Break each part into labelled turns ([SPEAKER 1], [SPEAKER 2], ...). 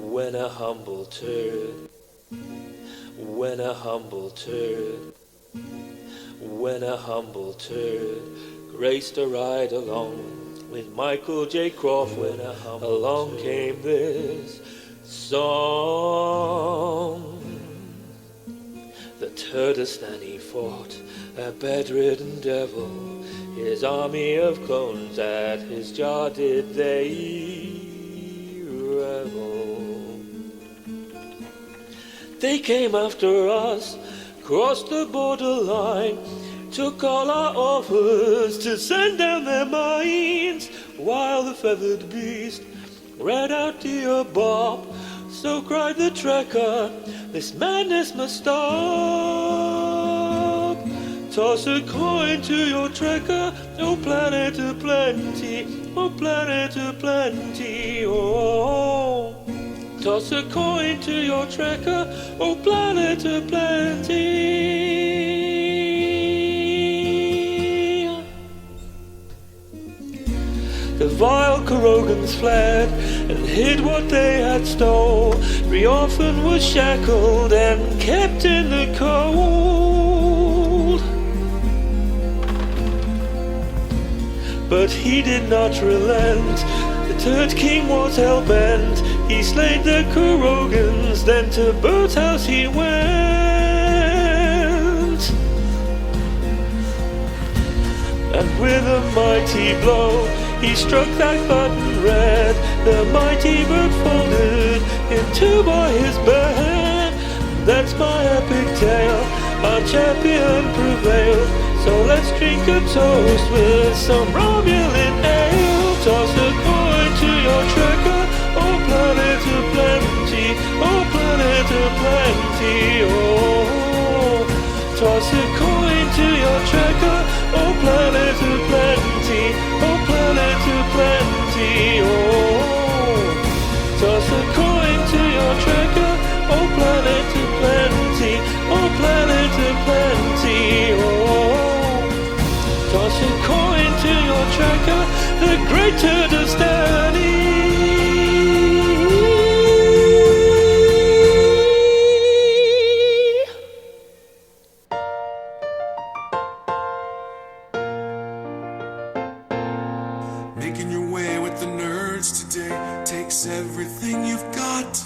[SPEAKER 1] when a humble turd, when a humble turd, when a humble turd graced a ride along with Michael J. Crawford. Along came this song. The Turdistan he fought, a bedridden devil. His army of clones at his jaw did they revel. They came after us, crossed the borderline, took all our offers to send down their mines, while the feathered beast ran out dear Bob. So cried the trekker, this madness must stop. Toss a coin to your trekker, oh planet of plenty, oh planet of plenty, oh. Toss a coin to your trekker, oh planet of plenty. The vile Kurogans fled and hid what they had stole. Riorfan was shackled and kept in the cold. But he did not relent. The Turd King was hell-bent. He slayed the Kurogans, then to Bird's house he went. And with a mighty blow, he struck that button red. The mighty bird folded in two by his bed. That's my epic tale, our champion prevailed. So let's drink a toast with some Romulan ale. Toss a coin to your trekker, oh planet of plenty, oh planet of plenty, oh. Toss a coin to your trekker, oh planet of plenty, oh planet of plenty, oh. Toss a coin to your trekker, oh planet of plenty, oh planet of plenty, oh. Toss a coin to your trekker, the great Turdistan.
[SPEAKER 2] Making your way with the nerds today takes everything you've got.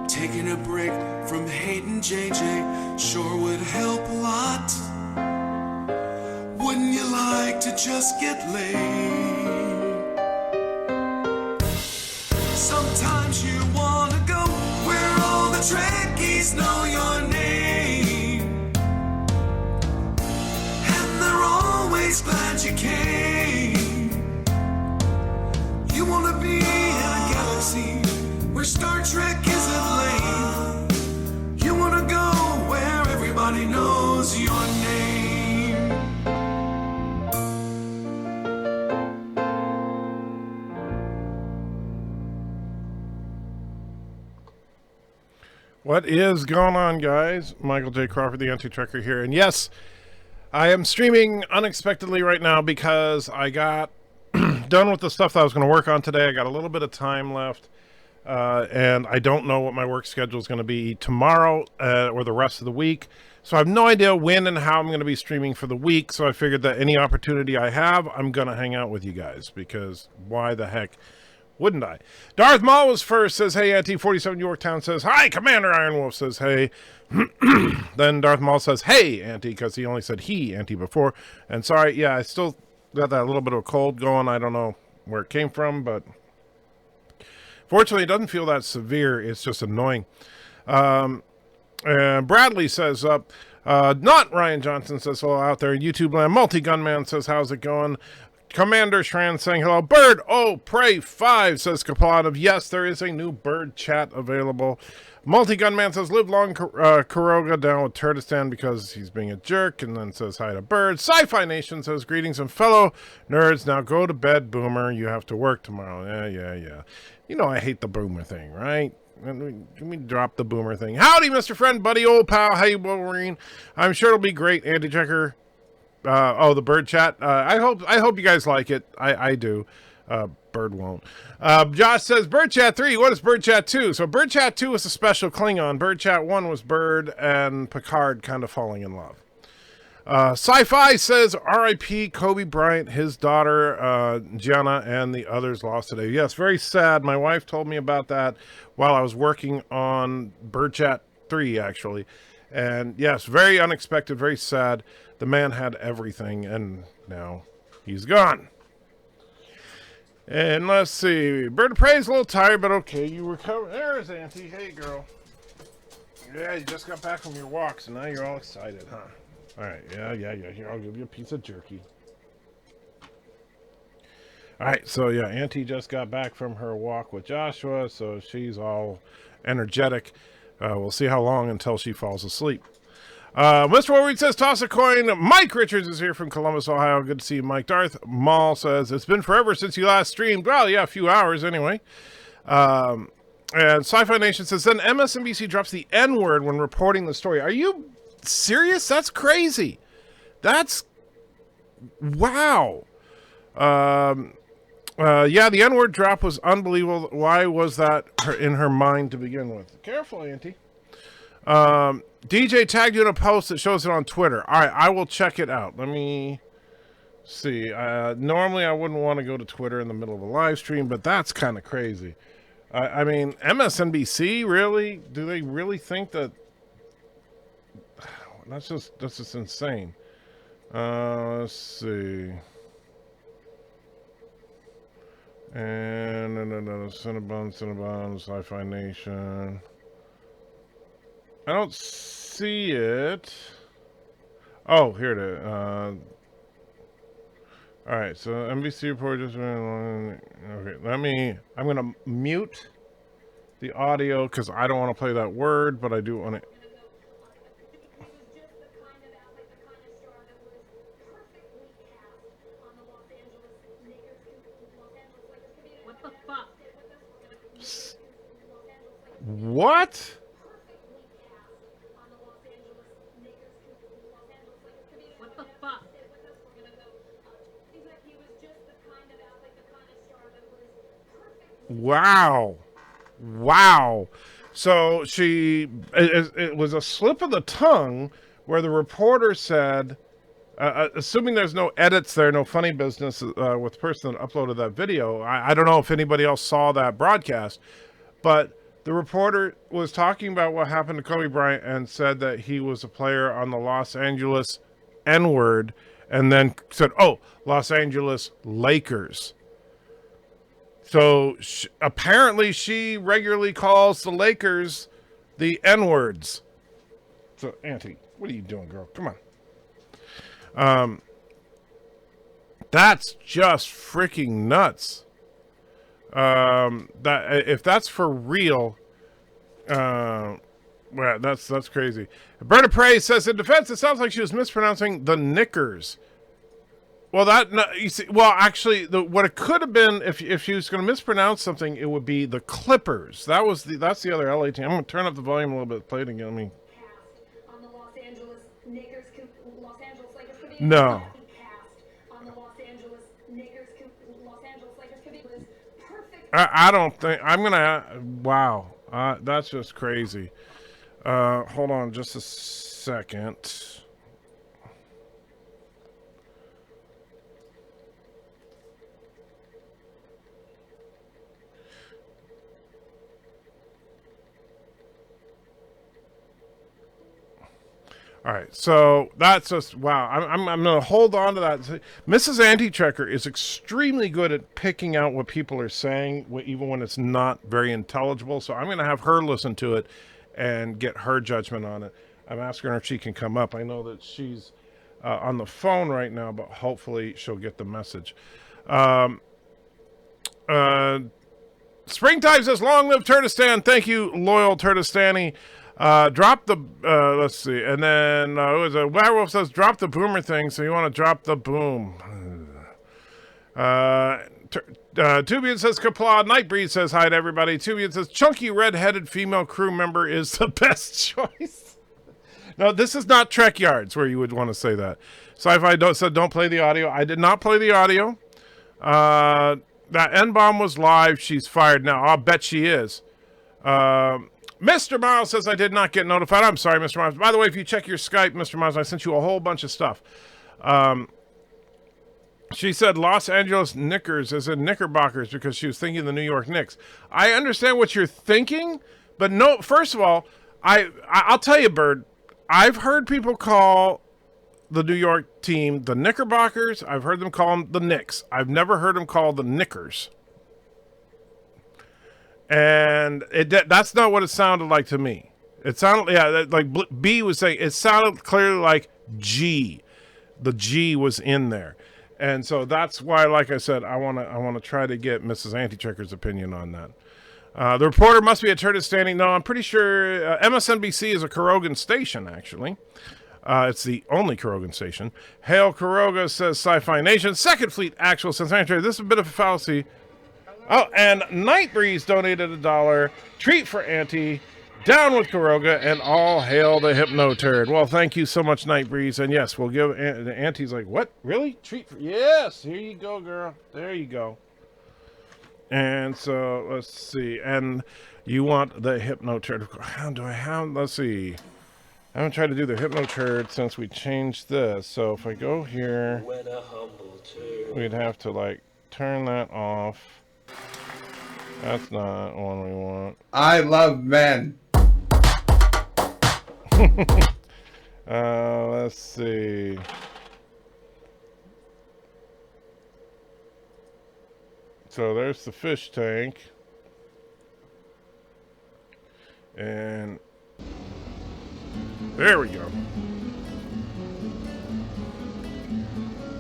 [SPEAKER 2] Taking a break from hating JJ sure would help a lot. Wouldn't you like to just get laid? Sometimes you wanna go where all the Trekkies know your name, and they're always glad you came. You wanna be in a galaxy where Star Trek isn't lame. You wanna go where everybody knows your name.
[SPEAKER 3] What is going on, guys? Michael J. Crawford, the Anti-Trekker here. And yes, I am streaming unexpectedly right now because I got done with the stuff that I was going to work on today. I got a little bit of time left, and I don't know what my work schedule is going to be tomorrow or the rest of the week. So I have no idea when and how I'm going to be streaming for the week. So I figured that any opportunity I have, I'm going to hang out with you guys, because why the heck wouldn't I? Darth Maul was first, says, hey, Auntie47 Yorktown says, hi, Commander Iron Wolf says, hey. Then Darth Maul says, hey, Auntie, because he only said he, Auntie, before. And sorry, yeah, I still got that little bit of a cold going. I don't know where it came from, but fortunately, it doesn't feel that severe. It's just annoying. And Bradley says, not Ryan Johnson says, hello out there in YouTube land. Multi-Gunman says, how's it going? Commander Shran saying hello. Bird, oh, pray 5, says Kaplanov. Yes, there is a new bird chat available. Multi-Gunman says, live long, Kuroga down with Turdistan because he's being a jerk, and then says hi to Bird. Sci-Fi Nation says, greetings and fellow nerds. Now go to bed, Boomer. You have to work tomorrow. Yeah. You know I hate the Boomer thing, right? Let me drop the Boomer thing. Howdy, Mr. Friend, buddy, old pal. Hey, Wolverine. I'm sure it'll be great, Anti-Checker. The bird chat. I hope you guys like it. I do. Bird won't. Josh says, Bird Chat 3, what is Bird Chat 2? So Bird Chat 2 was a special Klingon. Bird Chat 1 was Bird and Picard kind of falling in love. Sci-Fi says, R.I.P. Kobe Bryant, his daughter, Gianna, and the others lost today. Yes, very sad. My wife told me about that while I was working on Bird Chat 3, actually. And yes, very unexpected, very sad. The man had everything, and now he's gone. And let's see. Bird of Prey's a little tired, but okay. You recover. There's Auntie. Hey, girl. Yeah, you just got back from your walk, so now you're all excited, huh? All right. Yeah. Here, I'll give you a piece of jerky. All right. So, yeah, Auntie just got back from her walk with Joshua, so she's all energetic. We'll see how long until she falls asleep. Mr. Warwick says, toss a coin. Mike Richards is here from Columbus, Ohio. Good to see you, Mike. Darth Mall says, it's been forever since you last streamed. Well, yeah, a few hours anyway. And Sci-Fi Nation says, then MSNBC drops the N-word when reporting the story. Are you serious? That's crazy. That's... Wow. Yeah, the N-word drop was unbelievable. Why was that in her mind to begin with? Careful, Auntie. DJ tagged you in a post that shows it on Twitter. All right, I will check it out. Let me see. Normally, I wouldn't want to go to Twitter in the middle of a live stream, but that's kind of crazy. I mean, MSNBC, really? Do they really think that? That's just insane. Let's see. And Cinnabon, Sci-Fi Nation. I don't see it. Oh, here it is. All right, so NBC report just okay. I'm gonna mute the audio because I don't want to play that word, but I do want to. What?
[SPEAKER 4] What the fuck?
[SPEAKER 3] Wow. Wow. So it was a slip of the tongue where the reporter said, assuming there's no edits there, no funny business with the person that uploaded that video. I don't know if anybody else saw that broadcast, but the reporter was talking about what happened to Kobe Bryant and said that he was a player on the Los Angeles N-word, and then said, oh, Los Angeles Lakers. So apparently she regularly calls the Lakers the N-words. So, Auntie, what are you doing, girl? Come on. That's just freaking nuts. That if that's for real, well, that's crazy. Bird of Prey says, in defense, it sounds like she was mispronouncing the Knickers. Well, you see, well, actually, what it could have been, if she was going to mispronounce something, it would be the Clippers. That's the other LA team. I'm going to turn up the volume a little bit, play it again.
[SPEAKER 4] On the Los Angeles Lakers,
[SPEAKER 3] no. I don't think I'm gonna. Wow, that's just crazy. Hold on, just a second. All right, so that's just wow. I'm going to hold on to that. Mrs. Anti-Checker is extremely good at picking out what people are saying, even when it's not very intelligible. So I'm going to have her listen to it and get her judgment on it. I'm asking her if she can come up. I know that she's on the phone right now, but hopefully she'll get the message. Springtime says, long live Turtistan. Thank you, loyal Turtistani. Drop the, let's see. And then, it was a werewolf says, drop the boomer thing. So you want to drop the boom. Tubian says, Kapla. Nightbreed says, hi to everybody. Tubian says, chunky red-headed female crew member is the best choice. No, this is not Trek Yards where you would want to say that. Sci-Fi said, don't play the audio. I did not play the audio. that N-bomb was live. She's fired now. I'll bet she is. Mr. Miles says I did not get notified. I'm sorry, Mr. Miles. By the way, if you check your Skype, Mr. Miles, I sent you a whole bunch of stuff. She said Los Angeles Knickers as in Knickerbockers because she was thinking the New York Knicks. I understand what you're thinking, but no. First of all, I'll tell you, Bird. I've heard people call the New York team the Knickerbockers. I've heard them call them the Knicks. I've never heard them called the Knickers. And that's not what it sounded like to me. It sounded, like B was saying, it sounded clearly like G. The G was in there. And so that's why, like I said, I want to try to get Mrs. Anti-Checker's opinion on that. The reporter must be a turd standing. No, I'm pretty sure MSNBC is a Kurogan station, actually. It's the only Kurogan station. Hail Kuroga, says Sci-Fi Nation. Second Fleet Actual says, this is a bit of a fallacy. Oh, and Night Breeze donated $1. Treat for Auntie. Down with Kuroga, and all hail the Hypno Turd. Well, thank you so much, Night Breeze. And yes, we'll give the Auntie's like, what? Really? Treat for... Yes, here you go, girl. There you go. And so, let's see. And you want the Hypno Turd. How do I have... Let's see. I haven't tried to do the Hypno Turd since we changed this. So if I go here, we'd have to, like, turn that off. That's not one we want.
[SPEAKER 5] I love men.
[SPEAKER 3] Let's see. So there's the fish tank. And there we go.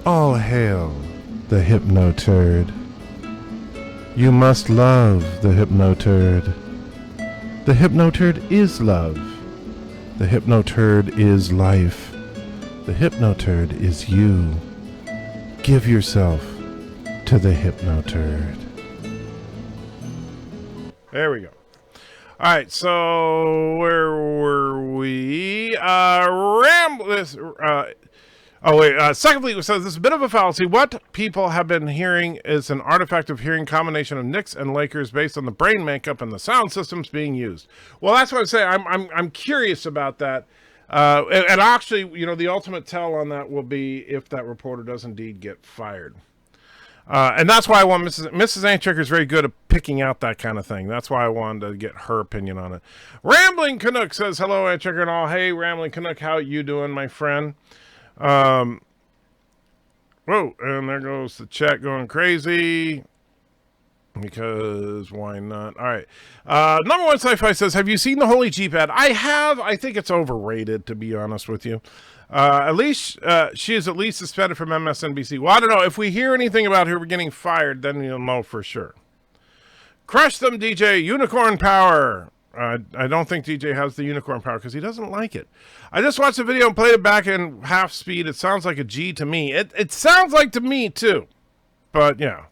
[SPEAKER 3] All hail the Hypno Turd. You must love the Hypno Turd. The Hypno Turd is love. The Hypno Turd is life. The Hypno Turd is you. Give yourself to the Hypno Turd. There we go. All right, so where were we? Second Fleet says this is a bit of a fallacy. What people have been hearing is an artifact of hearing combination of Knicks and Lakers based on the brain makeup and the sound systems being used. Well, that's what I'm saying. I'm curious about that. And actually, the ultimate tell on that will be if that reporter does indeed get fired. And that's why I want Mrs. Anchecker is very good at picking out that kind of thing. That's why I wanted to get her opinion on it. Rambling Canuck says, hello, Anchecker and all. Hey, Rambling Canuck, how you doing, my friend? Whoa, and there goes the chat going crazy. Because why not? All right. Number one Sci-Fi says, have you seen the Holy Jeep ad? I have. I think it's overrated, to be honest with you. At least she is at least suspended from MSNBC. Well, I don't know. If we hear anything about her getting fired, then you'll know for sure. Crush them, DJ. Unicorn power. I don't think DJ has the unicorn power because he doesn't like it. I just watched the video and played it back in half speed. It sounds like a G to me. It sounds like to me, too. But, yeah.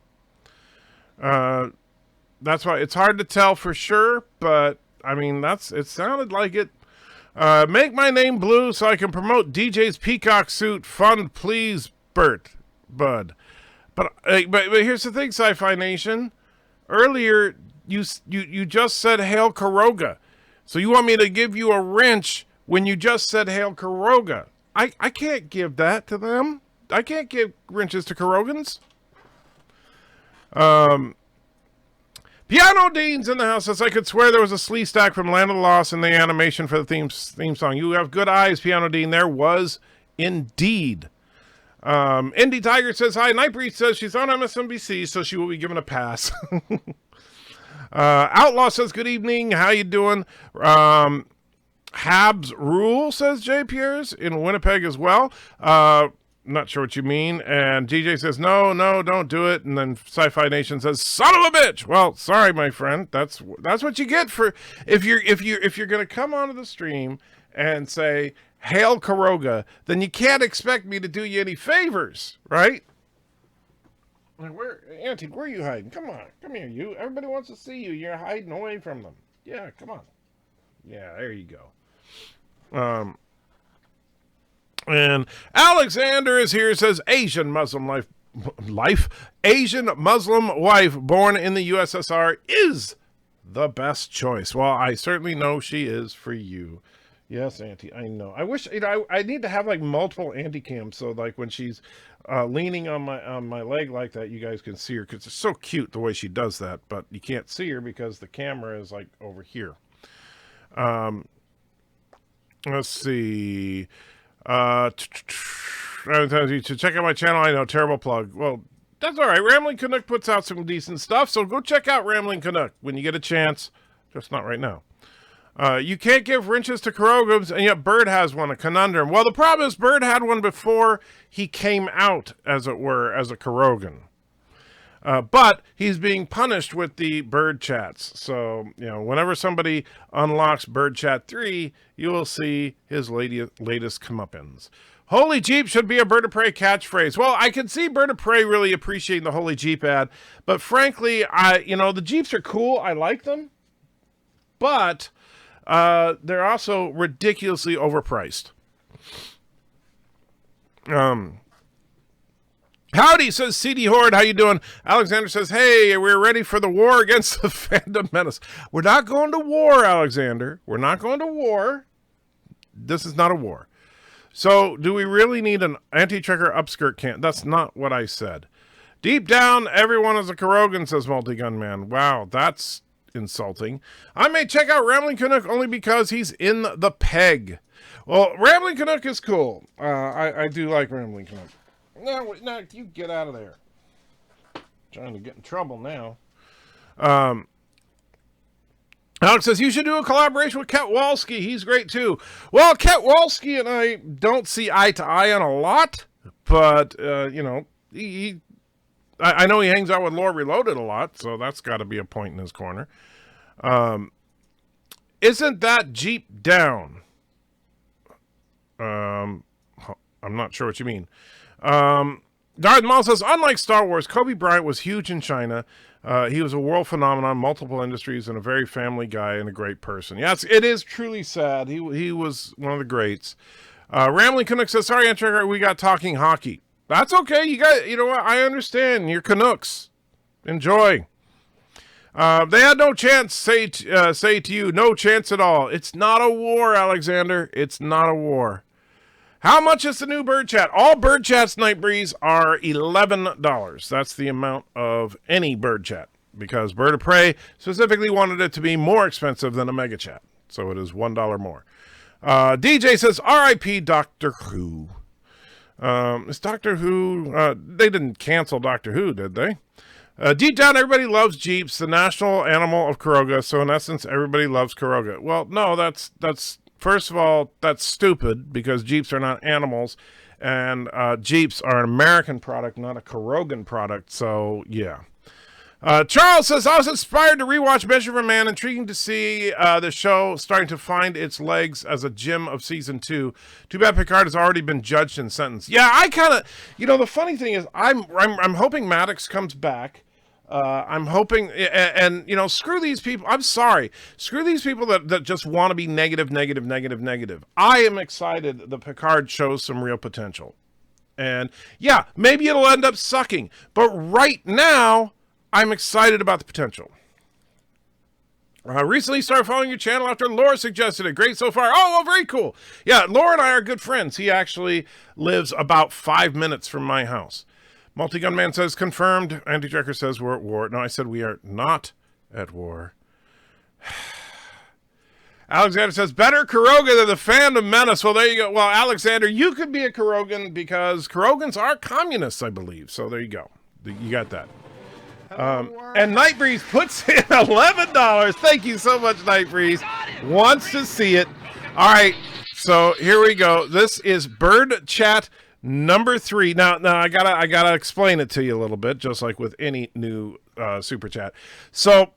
[SPEAKER 3] That's why it's hard to tell for sure. But, I mean, it sounded like it. Make my name blue so I can promote DJ's peacock suit. Fund, please, Bud. But here's the thing, Sci-Fi Nation. Earlier, you just said Hail Kuroga. So you want me to give you a wrench when you just said Hail Kuroga. I can't give that to them. I can't give wrenches to Kurogans. Piano Dean's in the house says, I could swear there was a slee stack from Land of the Lost in the animation for the theme song. You have good eyes, Piano Dean. There was indeed. Indy Tiger says, hi. Nightbreeze says she's on MSNBC, so she will be given a pass. Outlaw says, good evening. How you doing? Habs Rule, says J. Pierce, in Winnipeg as well. Not sure what you mean. And DJ says, no, don't do it. And then Sci-Fi Nation says, son of a bitch. Well, sorry, my friend. That's what you get for if you're gonna come onto the stream and say Hail Kuroga, then you can't expect me to do you any favors, right? Auntie, where are you hiding? Come on, come here, you. Everybody wants to see you. You're hiding away from them. Yeah, come on. Yeah, there you go. And Alexander is here, says Asian Muslim life Asian Muslim wife born in the USSR is the best choice. Well, I certainly know she is for you. Yes, Auntie, I know. I wish, I need to have like multiple Auntie cams, so like when she's leaning on my leg like that, you guys can see her, because it's so cute the way she does that, but you can't see her because the camera is like over here. Let's see. To check out my channel, I know, terrible plug. Well, that's all right. Rambling Canuck puts out some decent stuff, so go check out Rambling Canuck when you get a chance. Just not right now. You can't give wrenches to Kurogans, and yet Bird has one, a conundrum. Well, the problem is Bird had one before he came out, as it were, as a Kurogan. But he's being punished with the Bird Chats. So, whenever somebody unlocks Bird Chat 3, you will see his latest comeuppance. Holy Jeep should be a Bird of Prey catchphrase. Well, I can see Bird of Prey really appreciating the Holy Jeep ad, but frankly, the Jeeps are cool. I like them, but they're also ridiculously overpriced. Howdy, says CD Horde. How you doing? Alexander says, hey, we're ready for the war against the fandom menace. We're not going to war, Alexander. We're not going to war. This is not a war. So, do we really need an anti-trekker upskirt can? That's not what I said. Deep down, everyone is a Kurogan, says Multi-Gun Man. Wow, that's insulting. I may check out Rambling Canuck only because he's in the peg. Well, Rambling Canuck is cool. I do like Rambling Canuck. No, you get out of there. Trying to get in trouble now. Alex says, you should do a collaboration with Ketwalski. He's great, too. Well, Ketwalski and I don't see eye to eye on a lot, but, I know he hangs out with Lore Reloaded a lot, so that's got to be a point in his corner. Isn't that Jeep down? I'm not sure what you mean. Darth Maul says, unlike Star Wars, Kobe Bryant was huge in China. He was a world phenomenon, multiple industries, and a very family guy and a great person. Yes, it is truly sad. He was one of the greats. Rambling Canuck says, sorry, Antracker, we got talking hockey. That's okay. You know what? I understand. You're Canucks. Enjoy. They had no chance, say to you, no chance at all. It's not a war, Alexander. It's not a war. How much is the new Bird Chat? All Bird Chats, Night Breeze, are $11. That's the amount of any Bird Chat, because Bird of Prey specifically wanted it to be more expensive than a Mega Chat. So it is $1 more. DJ says, R.I.P. Doctor Who. Is Doctor Who... they didn't cancel Doctor Who, did they? Deep down, everybody loves Jeeps, the national animal of Kuroga, so in essence, everybody loves Kuroga. Well, no, that's first of all, that's stupid, because Jeeps are not animals, and Jeeps are an American product, not a Kurogan product, so yeah. Charles says, I was inspired to rewatch Measure of a Man. Intriguing to see the show starting to find its legs as a gem of season 2. Too bad Picard has already been judged and sentenced. Yeah, I kind of, the funny thing is, I'm hoping Maddox comes back. I'm hoping, and screw these people. I'm sorry. Screw these people that just want to be negative. I am excited that Picard shows some real potential. And yeah, maybe it'll end up sucking. But right now, I'm excited about the potential. Recently started following your channel after Laura suggested it. Great so far. Oh, well, very cool. Yeah, Laura and I are good friends. He actually lives about 5 minutes from my house. Multi-Gun Man says, confirmed. Anti-Tracker says, we're at war. No, I said we are not at war. Alexander says, better Kuroga than the fandom menace. Well, there you go. Well, Alexander, you could be a Kurogan because Kurogans are communists, I believe. So there you go. You got that. And Nightbreeze puts in $11. Thank you so much, Nightbreeze. Wants to see it. All right. So here we go. This is Bird Chat number 3. Now I gotta explain it to you a little bit, just like with any new super chat. So,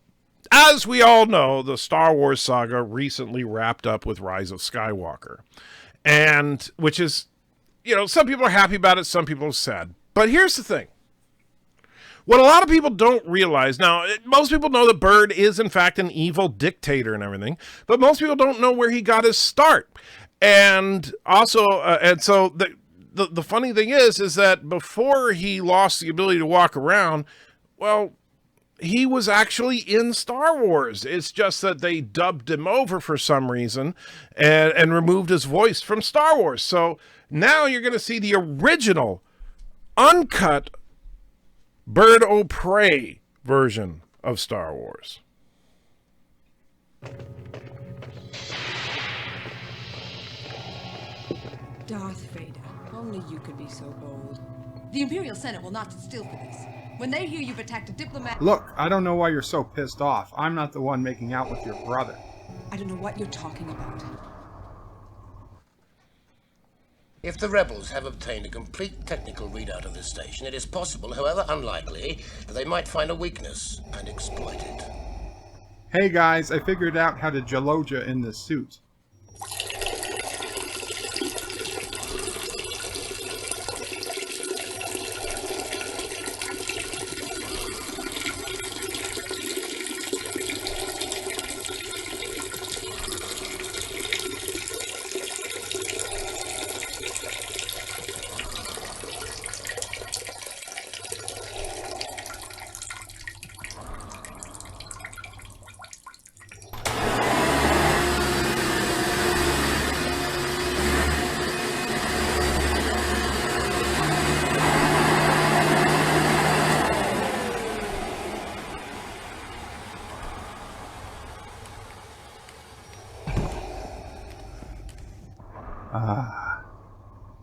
[SPEAKER 3] as we all know, the Star Wars saga recently wrapped up with Rise of Skywalker, and which is, some people are happy about it, some people are sad. But here's the thing: what a lot of people don't realize now, most people know that Bird is in fact an evil dictator and everything, but most people don't know where he got his start, and also, the funny thing is that before he lost the ability to walk around, well, he was actually in Star Wars. It's just that they dubbed him over for some reason and removed his voice from Star Wars. So now you're going to see the original, uncut Bird o' Prey version of Star Wars.
[SPEAKER 5] Darth Vader, only you could be so bold. The Imperial Senate will not sit still for this. When they hear you've attacked a diplomat...
[SPEAKER 6] Look, I don't know why you're so pissed off. I'm not the one making out with your brother.
[SPEAKER 5] I don't know what you're talking about.
[SPEAKER 7] If the rebels have obtained a complete technical readout of this station, it is possible, however unlikely, that they might find a weakness and exploit it.
[SPEAKER 6] Hey guys, I figured out how to Jaloja in this suit.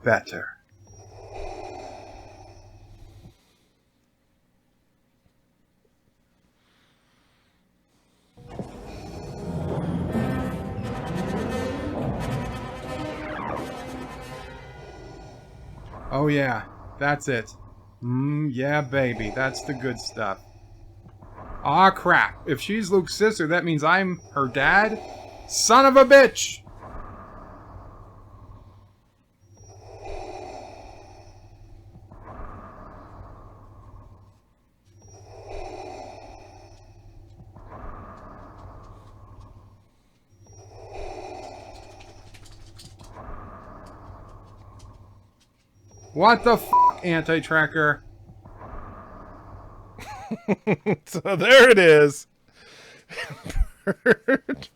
[SPEAKER 6] Better. Oh yeah, that's it. Yeah baby, that's the good stuff. Aw crap, if she's Luke's sister, that means I'm her dad? Son of a bitch! What the f***, anti-tracker?
[SPEAKER 3] So there it is. Bird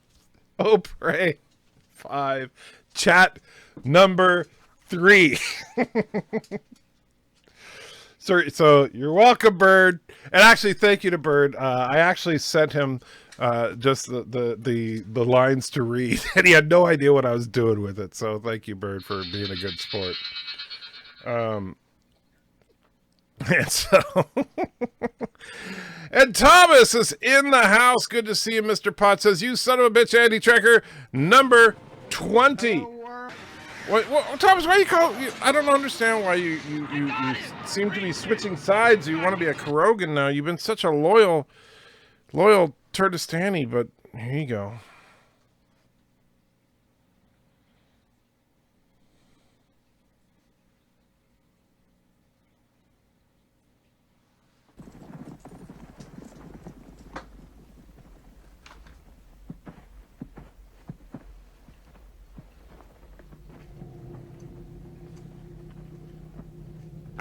[SPEAKER 3] o' Prey 5. Chat number 3. So you're welcome, Bird. And actually, thank you to Bird. I actually sent him just the lines to read, and he had no idea what I was doing with it. So thank you, Bird, for being a good sport. And so and Thomas is in the house. Good to see you, Mr. Potts. Says, you son of a bitch, Andy Trekker, number 20. What, Thomas, why you call you, I don't understand why you seem to be switching sides. You want to be a Kurogan now. You've been such a loyal Turdistani, but here you go.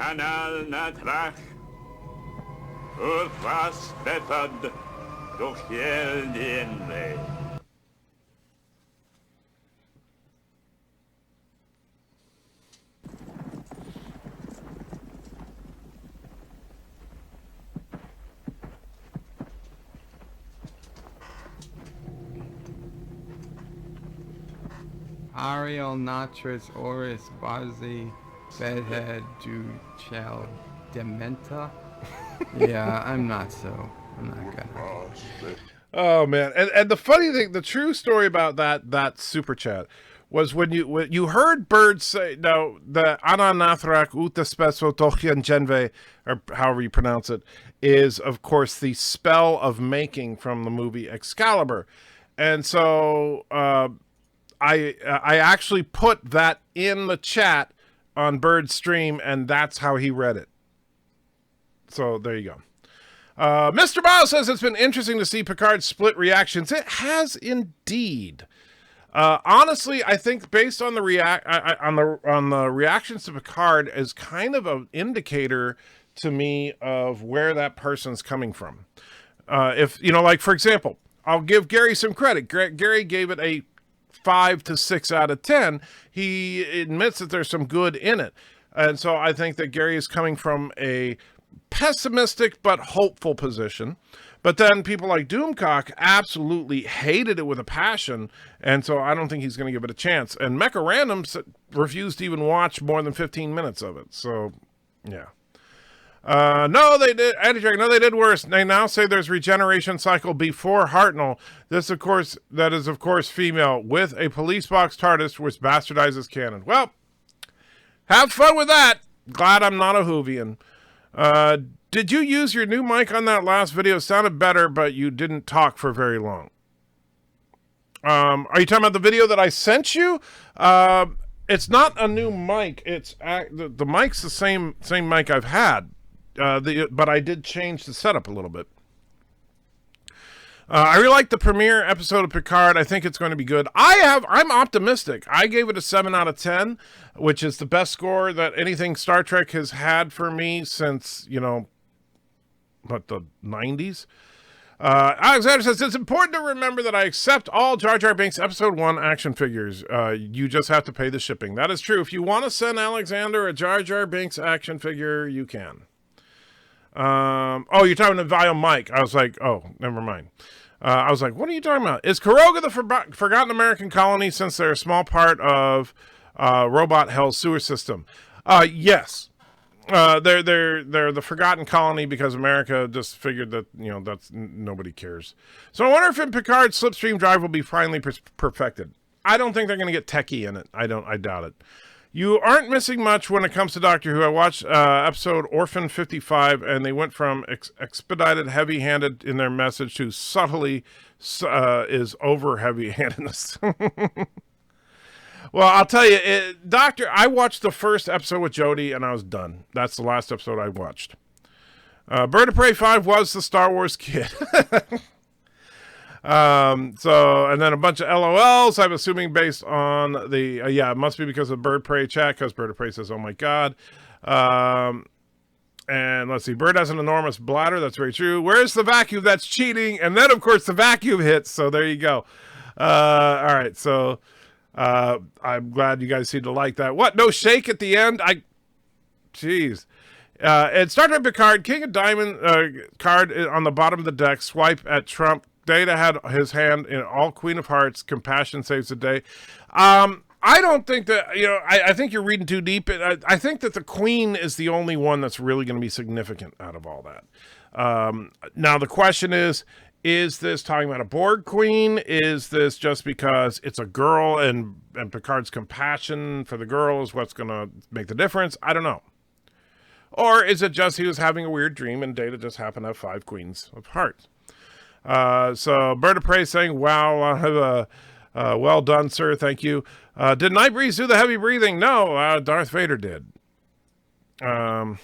[SPEAKER 1] Anal na trach, was betad, doch hiel dienre.
[SPEAKER 6] Ariel Natris Oris Bazi Bedhead Duchel Dementa. Yeah, I'm not gonna.
[SPEAKER 3] Oh man, and the funny thing, the true story about that super chat was when you heard Bird say, no, the Ananathrak Utaspeso Tochian Genve, or however you pronounce it, is of course the spell of making from the movie Excalibur, and so I actually put that in the chat on Bird's stream, and that's how he read it. So there you go. Mr. Bao says it's been interesting to see Picard's split reactions. It has indeed. Honestly, I think based on the reactions to Picard is kind of an indicator to me of where that person's coming from. If you know, like for example, I'll give Gary some credit. Gary gave it a 5 to 6 out of 10. He admits that there's some good in it, and so I think that Gary is coming from a pessimistic but hopeful position. But then people like Doomcock absolutely hated it with a passion, and so I don't think he's going to give it a chance. And Mecha Random refused to even watch more than 15 minutes of it. So, yeah. No, they did. No, they did worse. They now say there's regeneration cycle before Hartnell. That is of course female with a police box TARDIS, which bastardizes canon. Well, have fun with that. Glad I'm not a Whovian. Did you use your new mic on that last video? It sounded better, but you didn't talk for very long. Are you talking about the video that I sent you? It's not a new mic. It's the mic's the same mic I've had, but I did change the setup a little bit. I really like the premiere episode of Picard. I think it's going to be good. I'm optimistic. I gave it a 7 out of 10, which is the best score that anything Star Trek has had for me since, the 90s. Alexander says, it's important to remember that I accept all Jar Jar Binks Episode 1 action figures. You just have to pay the shipping. That is true. If you want to send Alexander a Jar Jar Binks action figure, you can. You're talking to Vile Mike. I was like, oh, never mind. I was like, what are you talking about? Is Karoga the forgotten American colony since they're a small part of Robot Hell's sewer system? Yes. They're the forgotten colony because America just figured that, that's nobody cares. So I wonder if in Picard Slipstream Drive will be finally perfected. I don't think they're going to get techie in it. I doubt it. You aren't missing much when it comes to Doctor Who. I watched episode Orphan 55, and they went from expedited, heavy-handed in their message to subtly is over heavy-handedness. Well, I'll tell you, Doctor, I watched the first episode with Jodie, and I was done. That's the last episode I watched. Bird of Prey 5 was the Star Wars kid. And then a bunch of LOLs, I'm assuming based on the, it must be because of Bird Prey chat, because Bird of Prey says, oh my God. And let's see, Bird has an enormous bladder. That's very true. Where's the vacuum? That's cheating. And then, of course, the vacuum hits. So there you go. All right. So I'm glad you guys seem to like that. What? No shake at the end? Jeez. And Star Trek Picard, King of Diamond card on the bottom of the deck, swipe at Trump. Data had his hand in all Queen of Hearts. Compassion saves the day. I don't think that, I think you're reading too deep. I think that the Queen is the only one that's really going to be significant out of all that. Now, the question is this talking about a Borg Queen? Is this just because it's a girl and Picard's compassion for the girl is what's going to make the difference? I don't know. Or is it just he was having a weird dream and Data just happened to have 5 Queens of Hearts? So Bird of Prey saying, wow, well done, sir. Thank you. Did Nightbreeze do the heavy breathing? No, Darth Vader did. Yeah.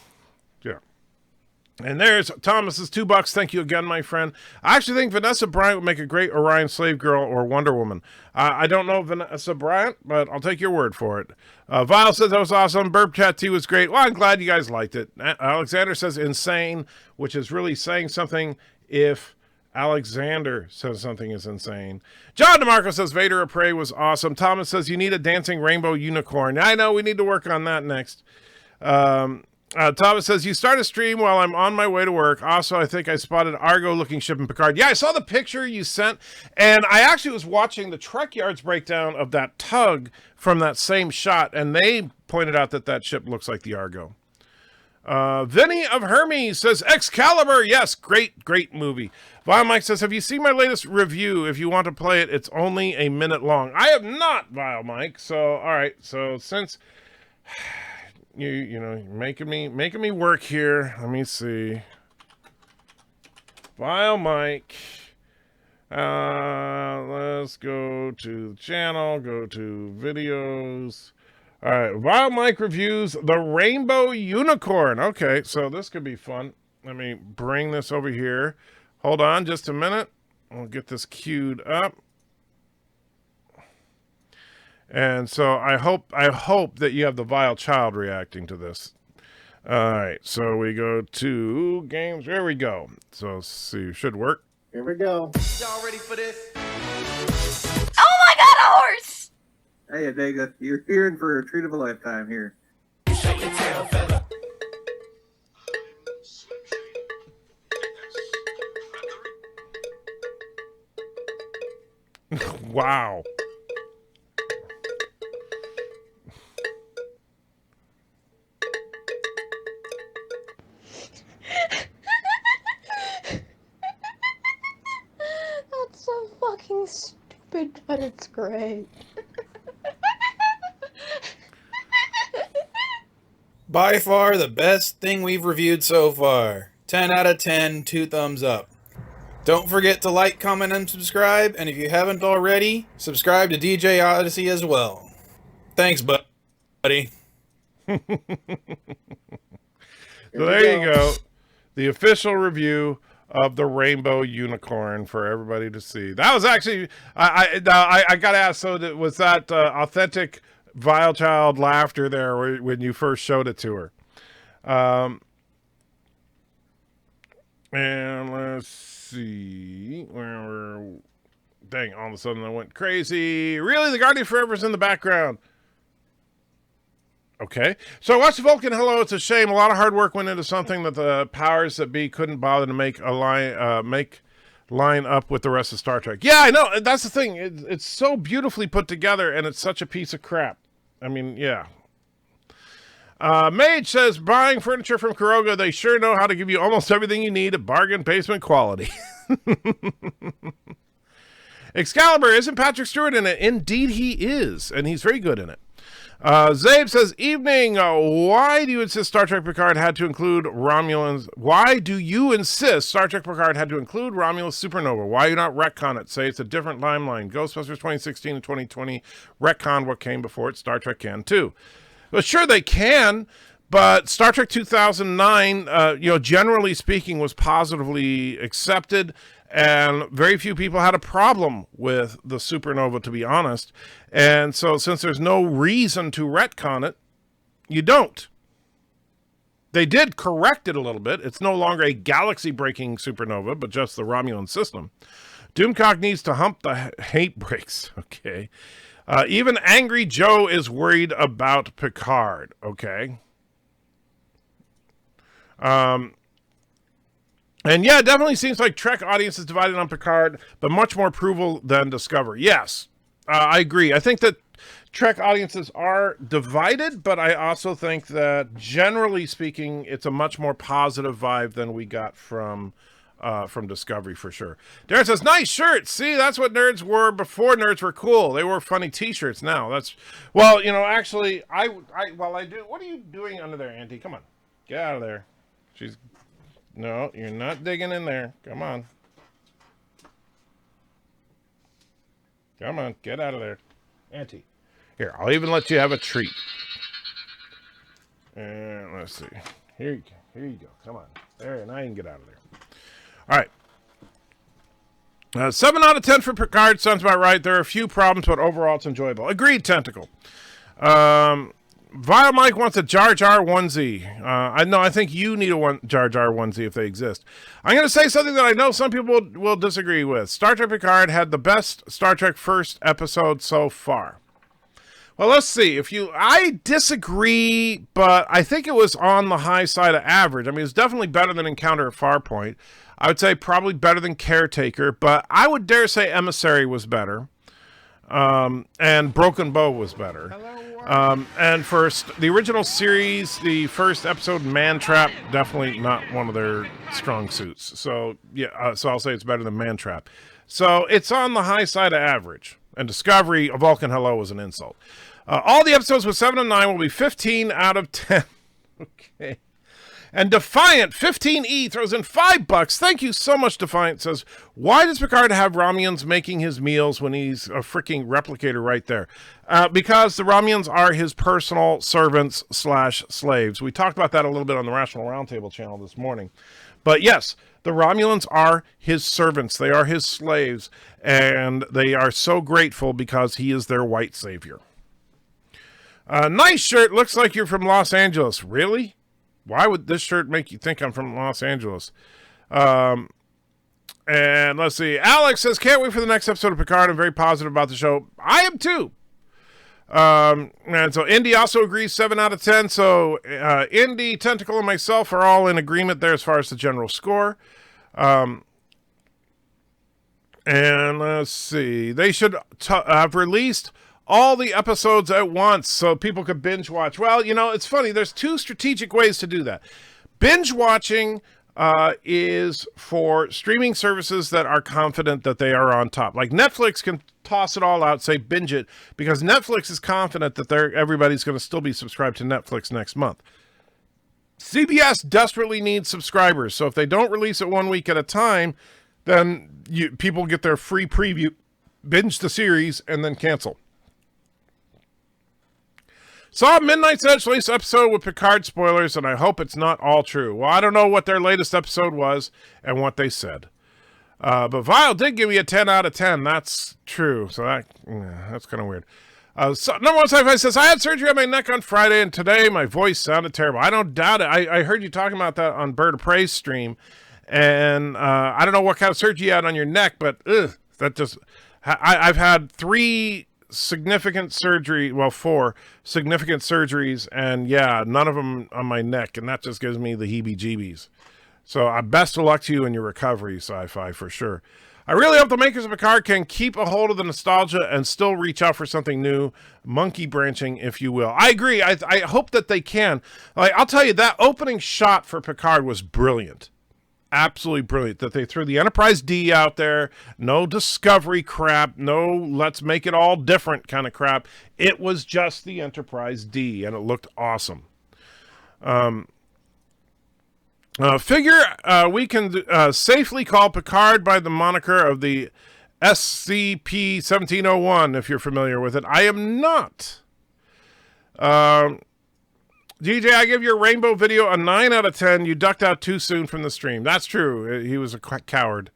[SPEAKER 3] And there's Thomas's $2. Thank you again, my friend. I actually think Vanessa Bryant would make a great Orion slave girl or Wonder Woman. I don't know Vanessa Bryant, but I'll take your word for it. Vile says that was awesome. Burp Chat 2 was great. Well, I'm glad you guys liked it. Alexander says insane, which is really saying something if Alexander says something is insane. John DeMarco says Vader of Prey was awesome. Thomas says you need a dancing rainbow unicorn. I know we need to work on that next. Thomas says you start a stream while I'm on my way to work. Also, I think I spotted Argo looking ship in Picard. Yeah, I saw the picture you sent, and I actually was watching the Trek Yards breakdown of that tug from that same shot, and they pointed out that ship looks like the Argo. Vinny of Hermes says Excalibur. Yes, great movie. Vile Mike says, have you seen my latest review? If you want to play it, it's only a minute long. I have not, Vile Mike. So, all right. So since you're making me work here, let me see. Vile Mike. Let's go to the channel, go to videos. All right, Vile Mike reviews the Rainbow Unicorn. Okay, so this could be fun. Let me bring this over here. Hold on just a minute. I'll get this queued up. And so I hope that you have the vile child reacting to this. All right, so we go to games. There we go. So let's see, should work.
[SPEAKER 8] Here we go.
[SPEAKER 2] Y'all ready for this?
[SPEAKER 9] Oh my god, a horse!
[SPEAKER 8] Hey, Adega, you're here in for a treat of a lifetime here.
[SPEAKER 3] Wow.
[SPEAKER 9] That's so fucking stupid, but it's great.
[SPEAKER 10] By far the best thing we've reviewed so far. 10 out of 10, 2 thumbs up. Don't forget to like, comment, and subscribe, and if you haven't already, subscribe to DJ Odyssey as well. Thanks, buddy.
[SPEAKER 3] So there you go. The official review of the Rainbow Unicorn for everybody to see. That was actually, I got to ask, so was that authentic vile child laughter there when you first showed it to her? And let's see. Dang, all of a sudden I went crazy. Really? The Guardian Forever's in the background. Okay. So I watched Vulcan Hello. It's a shame. A lot of hard work went into something that the powers that be couldn't bother to make line up with the rest of Star Trek. Yeah, I know. That's the thing. It's so beautifully put together, and it's such a piece of crap. I mean, yeah. Mage says, buying furniture from Kuroga, they sure know how to give you almost everything you need at bargain basement quality. Excalibur, isn't Patrick Stewart in it? Indeed he is, and he's very good in it. Zabe says, evening, why do you insist Star Trek Picard had to include Romulans? Why do you insist Star Trek Picard had to include Romulus Supernova? Why you not retcon it? Say it's a different timeline. Ghostbusters 2016 and 2020 retcon what came before it. Star Trek can too. Well, sure they can, but Star Trek 2009, generally speaking, was positively accepted, and very few people had a problem with the supernova, to be honest. And so since there's no reason to retcon it, you don't. They did correct it a little bit. It's no longer a galaxy-breaking supernova, but just the Romulan system. Doomcock needs to hump the hate brakes, okay? Even Angry Joe is worried about Picard, okay? And yeah, it definitely seems like Trek audience is divided on Picard, but much more approval than Discovery. Yes, I agree. I think that Trek audiences are divided, but I also think that generally speaking, it's a much more positive vibe than we got from Discovery for sure. Darren says, nice shirt. See, that's what nerds were before nerds were cool. They wore funny t-shirts now. That's, well, actually, I do. What are you doing under there, Auntie? Come on. Get out of there. No, you're not digging in there. Come on. Come on, get out of there. Auntie. Here, I'll even let you have a treat. And let's see. Here you go. Come on. There, now you can get out of there. All right. 7 out of 10 for Picard. Sounds about right. There are a few problems, but overall it's enjoyable. Agreed, Tentacle. Vile Mike wants a Jar Jar onesie. I think you need a Jar Jar onesie if they exist. I'm going to say something that I know some people will disagree with. Star Trek Picard had the best Star Trek first episode so far. Well, let's see. I disagree, but I think it was on the high side of average. I mean, it's definitely better than Encounter at Farpoint. I would say probably better than Caretaker, but I would dare say Emissary was better. And Broken Bow was better. And first, the original series, the first episode, Man Trap, definitely not one of their strong suits. So, yeah, so I'll say it's better than Man Trap. So it's on the high side of average. And Discovery, a Vulcan Hello was an insult. All the episodes with 7 and 9 will be 15 out of 10. Okay. And Defiant, 15E, throws in $5. Thank you so much, Defiant. Says, why does Picard have Romulans making his meals when he's a freaking replicator right there? Because the Romulans are his personal servants / slaves. We talked about that a little bit on the Rational Roundtable channel this morning. But yes, the Romulans are his servants. They are his slaves. And they are so grateful because he is their white savior. Nice shirt. Looks like you're from Los Angeles. Really? Why would this shirt make you think I'm from Los Angeles? And let's see. Alex says, can't wait for the next episode of Picard. I'm very positive about the show. I am too. And so Indy also agrees 7 out of 10. So Indy, Tentacle, and myself are all in agreement there as far as the general score. And let's see. They should have released all the episodes at once so people could binge watch. Well, you know, it's funny. There's two strategic ways to do that. Binge watching is for streaming services that are confident that they are on top. Like Netflix can toss it all out, say binge it, because Netflix is confident that everybody's going to still be subscribed to Netflix next month. CBS desperately needs subscribers, so if they don't release it 1 week at a time, then people get their free preview, binge the series, and then cancel. Saw Midnight's Edge latest episode with Picard spoilers, and I hope it's not all true. Well, I don't know what their latest episode was and what they said. But Vile did give me a 10 out of 10. That's true. So that's kind of weird. So number 175 says, I had surgery on my neck on Friday, and today my voice sounded terrible. I don't doubt it. I heard you talking about that on Bird of Prey's stream, and I don't know what kind of surgery you had on your neck, but that just... I've had 4 significant surgeries, and yeah, none of them on my neck, and that just gives me the heebie-jeebies. So best of luck to you in your recovery, Sci-Fi, for sure. I really hope the makers of Picard can keep a hold of the nostalgia and still reach out for something new, monkey branching, if you will. I agree. I hope that they can. Like, I'll tell you, that opening shot for Picard was brilliant. Absolutely brilliant. That they threw the Enterprise D out there. No Discovery crap. No let's make it all different kind of crap. It was just the Enterprise D, and it looked awesome. Figure we can safely call Picard by the moniker of the SCP-1701, if you're familiar with it. I am not. DJ, I give your Rainbow video a 9 out of 10. You ducked out too soon from the stream. That's true. He was a coward.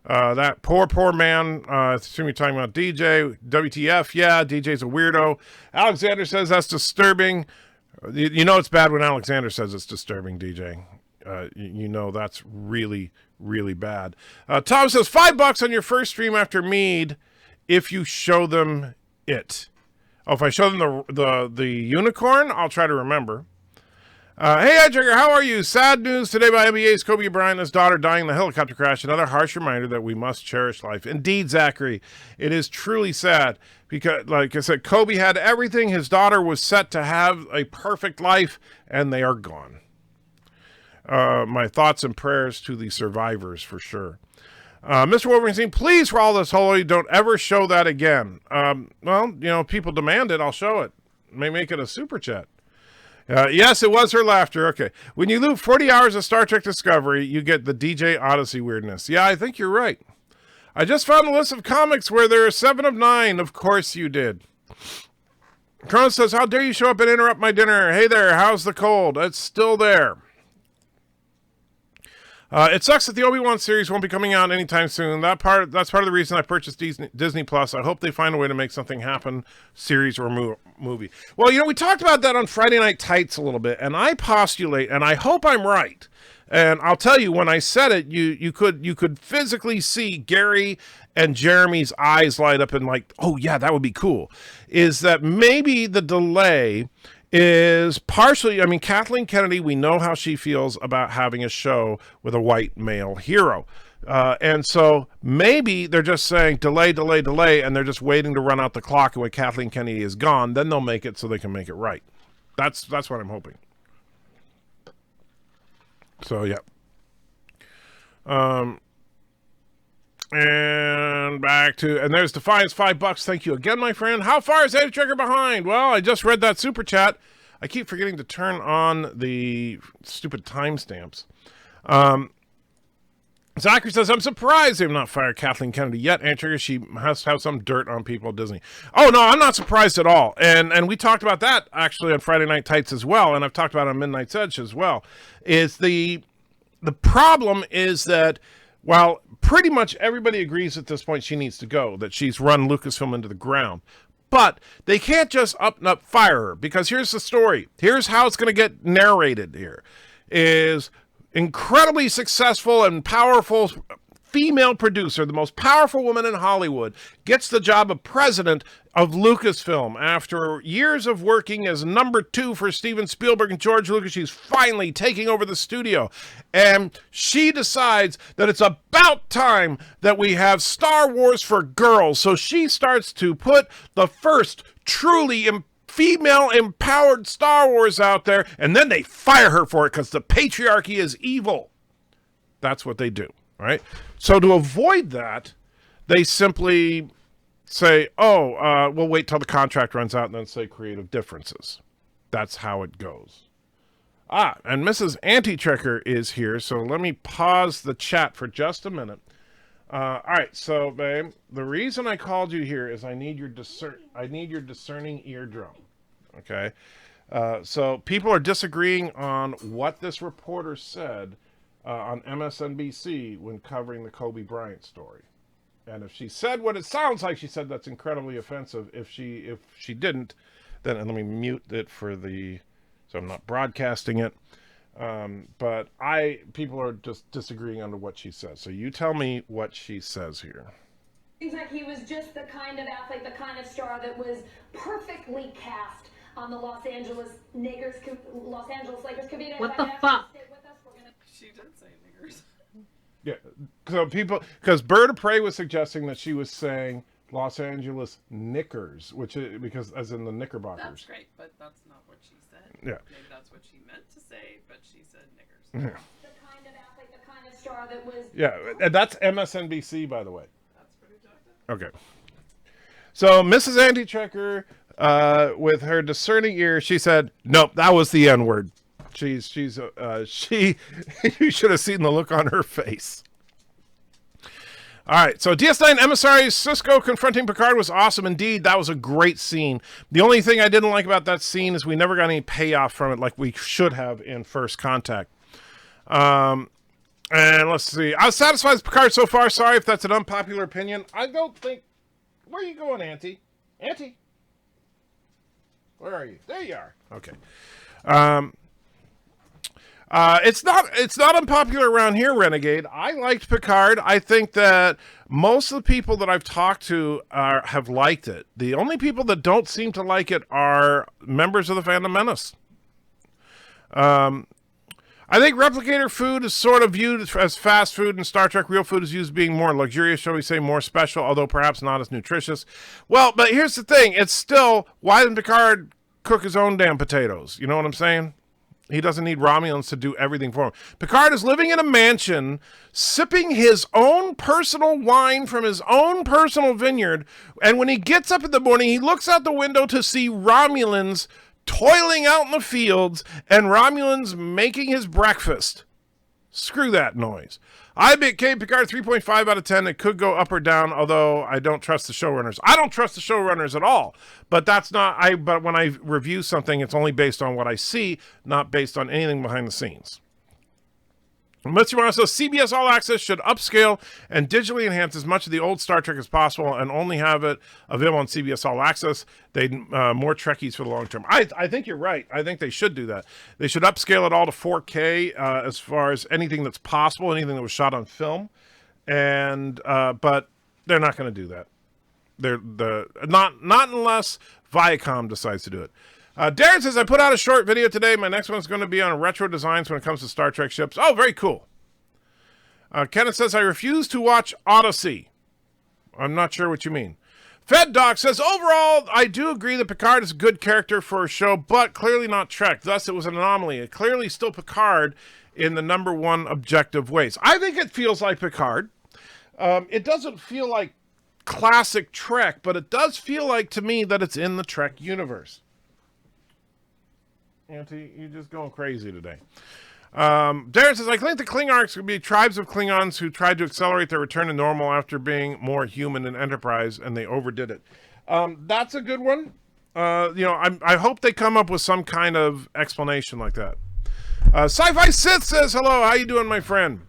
[SPEAKER 3] That poor man. I assume you're talking about DJ. WTF, yeah, DJ's a weirdo. Alexander says that's disturbing. You know it's bad when Alexander says it's disturbing, DJ. You know that's really, really bad. Tom says $5 on your first stream after Mead if you show them it. Oh, if I show them the unicorn, I'll try to remember. Hey, Edger, how are you? Sad news today by NBA's Kobe Bryant and his daughter dying in the helicopter crash. Another harsh reminder that we must cherish life. Indeed, Zachary, it is truly sad because, like I said, Kobe had everything. His daughter was set to have a perfect life, and they are gone. My thoughts and prayers to the survivors, for sure. Mr. Wolverine, please, for all this holy, don't ever show that again. Well, you know, people demand it. I'll show it. May make it a super chat. Yes, it was her laughter. Okay. When you loop 40 hours of Star Trek Discovery, you get the DJ Odyssey weirdness. Yeah, I think you're right. I just found a list of comics where there are 7 of 9. Of course you did. Kronos says, how dare you show up and interrupt my dinner? Hey there, how's the cold? It's still there. It sucks that the Obi-Wan series won't be coming out anytime soon. That's part of the reason I purchased Disney Plus. I hope they find a way to make something happen, series or movie. Well, you know, we talked about that on Friday Night Tights a little bit, and I postulate, and I hope I'm right. And I'll tell you, when I said it, you could physically see Gary and Jeremy's eyes light up and like, oh yeah, that would be cool. Is that maybe the delay is partially, I mean, Kathleen Kennedy, we know how she feels about having a show with a white male hero. And so maybe they're just saying delay, and they're just waiting to run out the clock, and when Kathleen Kennedy is gone, then they'll make it so they can make it right. That's what I'm hoping. So, yeah. And back to, and there's Defiance, $5. Thank you again, my friend. How far is Eddie Trigger behind? Well, I just read that super chat. I keep forgetting to turn on the stupid timestamps. Zachary says, I'm surprised they've not fired Kathleen Kennedy yet. And Trigger, she has to have some dirt on people at Disney. Oh, no, I'm not surprised at all. And we talked about that, actually, on Friday Night Tights as well, and I've talked about it on Midnight's Edge as well, is the problem is that while pretty much everybody agrees at this point she needs to go, that she's run Lucasfilm into the ground, But they can't just up and up fire her, because here's the story. Here's how it's going to get narrated here. Is incredibly successful and powerful female producer, the most powerful woman in Hollywood, gets the job of president of Lucasfilm. After years of working as number 2 for Steven Spielberg and George Lucas, she's finally taking over the studio. And she decides that it's about time that we have Star Wars for girls. So she starts to put the first truly female empowered Star Wars out there, and then they fire her for it because the patriarchy is evil. That's what they do. Right? So to avoid that, they simply say, we'll wait till the contract runs out and then say creative differences. That's how it goes. And Mrs. Anti-Trekker is here, so let me pause the chat for just a minute. All right, so babe, the reason I called you here is I need your discerning eardrum. Okay? So people are disagreeing on what this reporter said on MSNBC when covering the Kobe Bryant story. And if she said what it sounds like she said, that's incredibly offensive. If she didn't, then, and let me mute it so I'm not broadcasting it. But people are just disagreeing on what she says. So you tell me what she says here.
[SPEAKER 4] Seems like he was just the kind of athlete, the kind of star that was perfectly cast on the Los Angeles Lakers.
[SPEAKER 11] What the fuck?
[SPEAKER 12] She did say niggers.
[SPEAKER 3] Yeah, so because Bird of Prey was suggesting that she was saying Los Angeles Knickers, because as in the Knickerbockers.
[SPEAKER 12] That's great, but that's not what she said.
[SPEAKER 3] Yeah.
[SPEAKER 12] Maybe that's what she meant to say, but she said niggers.
[SPEAKER 3] Yeah.
[SPEAKER 4] The kind of athlete, the kind of star that was...
[SPEAKER 3] Yeah, and that's MSNBC, by the way.
[SPEAKER 12] That's what he talked about.
[SPEAKER 3] Okay. So Mrs. Anti-Trekker, with her discerning ear, she said, nope, that was the N-word. You should have seen the look on her face. All right, so DS9 emissary Sisko confronting Picard was awesome indeed. That was a great scene. The only thing I didn't like about that scene is we never got any payoff from it like we should have in First Contact. And let's see. I was satisfied with Picard so far. Sorry if that's an unpopular opinion. I don't think... Where are you going, Auntie? Auntie? Where are you? There you are. Okay. It's not unpopular around here, Renegade. I liked Picard. I think that most of the people that I've talked to have liked it. The only people that don't seem to like it are members of the Phantom Menace. I think replicator food is sort of viewed as fast food, and Star Trek real food is used being more luxurious, shall we say, more special, although perhaps not as nutritious. Well, but here's the thing. It's still, why didn't Picard cook his own damn potatoes? You know what I'm saying? He doesn't need Romulans to do everything for him. Picard is living in a mansion, sipping his own personal wine from his own personal vineyard, and when he gets up in the morning, he looks out the window to see Romulans toiling out in the fields and Romulans making his breakfast. Screw that noise. I gave Picard 3.5 out of 10. It could go up or down, although I don't trust the showrunners. I don't trust the showrunners at all. But but when I review something, it's only based on what I see, not based on anything behind the scenes. Mr. Morris says CBS All Access should upscale and digitally enhance as much of the old Star Trek as possible and only have it available on CBS All Access. They'd more Trekkies for the long term. I think you're right. I think they should do that. They should upscale it all to 4K as far as anything that's possible, anything that was shot on film. And but they're not going to do that. They're not unless Viacom decides to do it. Darren says, I put out a short video today. My next one's going to be on retro designs when it comes to Star Trek ships. Oh, very cool. Kenneth says, I refuse to watch Odyssey. I'm not sure what you mean. Fed Doc says, overall, I do agree that Picard is a good character for a show, but clearly not Trek. Thus, it was an anomaly. Clearly still Picard in the number one objective ways. I think it feels like Picard. It doesn't feel like classic Trek, but it does feel like to me that it's in the Trek universe. Auntie, you're just going crazy today. Darren says, I think the Klingons could be tribes of Klingons who tried to accelerate their return to normal after being more human in Enterprise, and they overdid it. That's a good one. I hope they come up with some kind of explanation like that. Sci-Fi Sith says, hello, how you doing, my friend?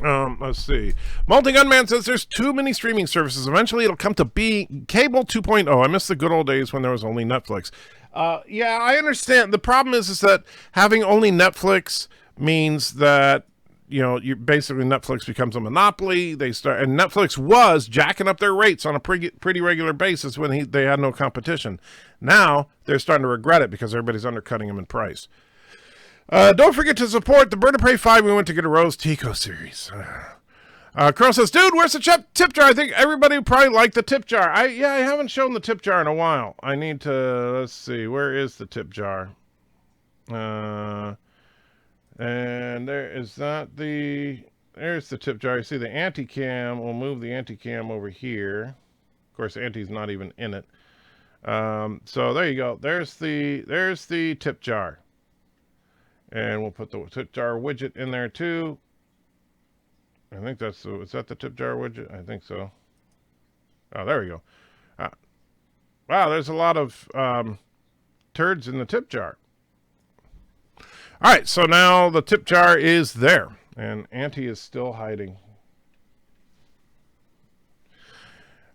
[SPEAKER 3] Let's see. Multi-Gunman says there's too many streaming services. Eventually it'll come to be cable 2.0. I miss the good old days when there was only Netflix. Yeah, I understand. The problem is that having only Netflix means that, you basically Netflix becomes a monopoly. And Netflix was jacking up their rates on a pretty regular basis when they had no competition. Now they're starting to regret it because everybody's undercutting them in price. Don't forget to support the Bird of Prey 5. We went to get a Rose Tico series. Crow says, dude, where's the tip jar? I think everybody would probably like the tip jar. I haven't shown the tip jar in a while. I need to, let's see, where is the tip jar? And there's the tip jar. You see the anti-cam. We'll move the anti-cam over here. Of course, anti's not even in it. So there you go. There's the tip jar. And we'll put the tip jar widget in there too. I think is that the tip jar widget? I think so. Oh, there we go. Wow, there's a lot of turds in the tip jar. All right, so now the tip jar is there. And Auntie is still hiding.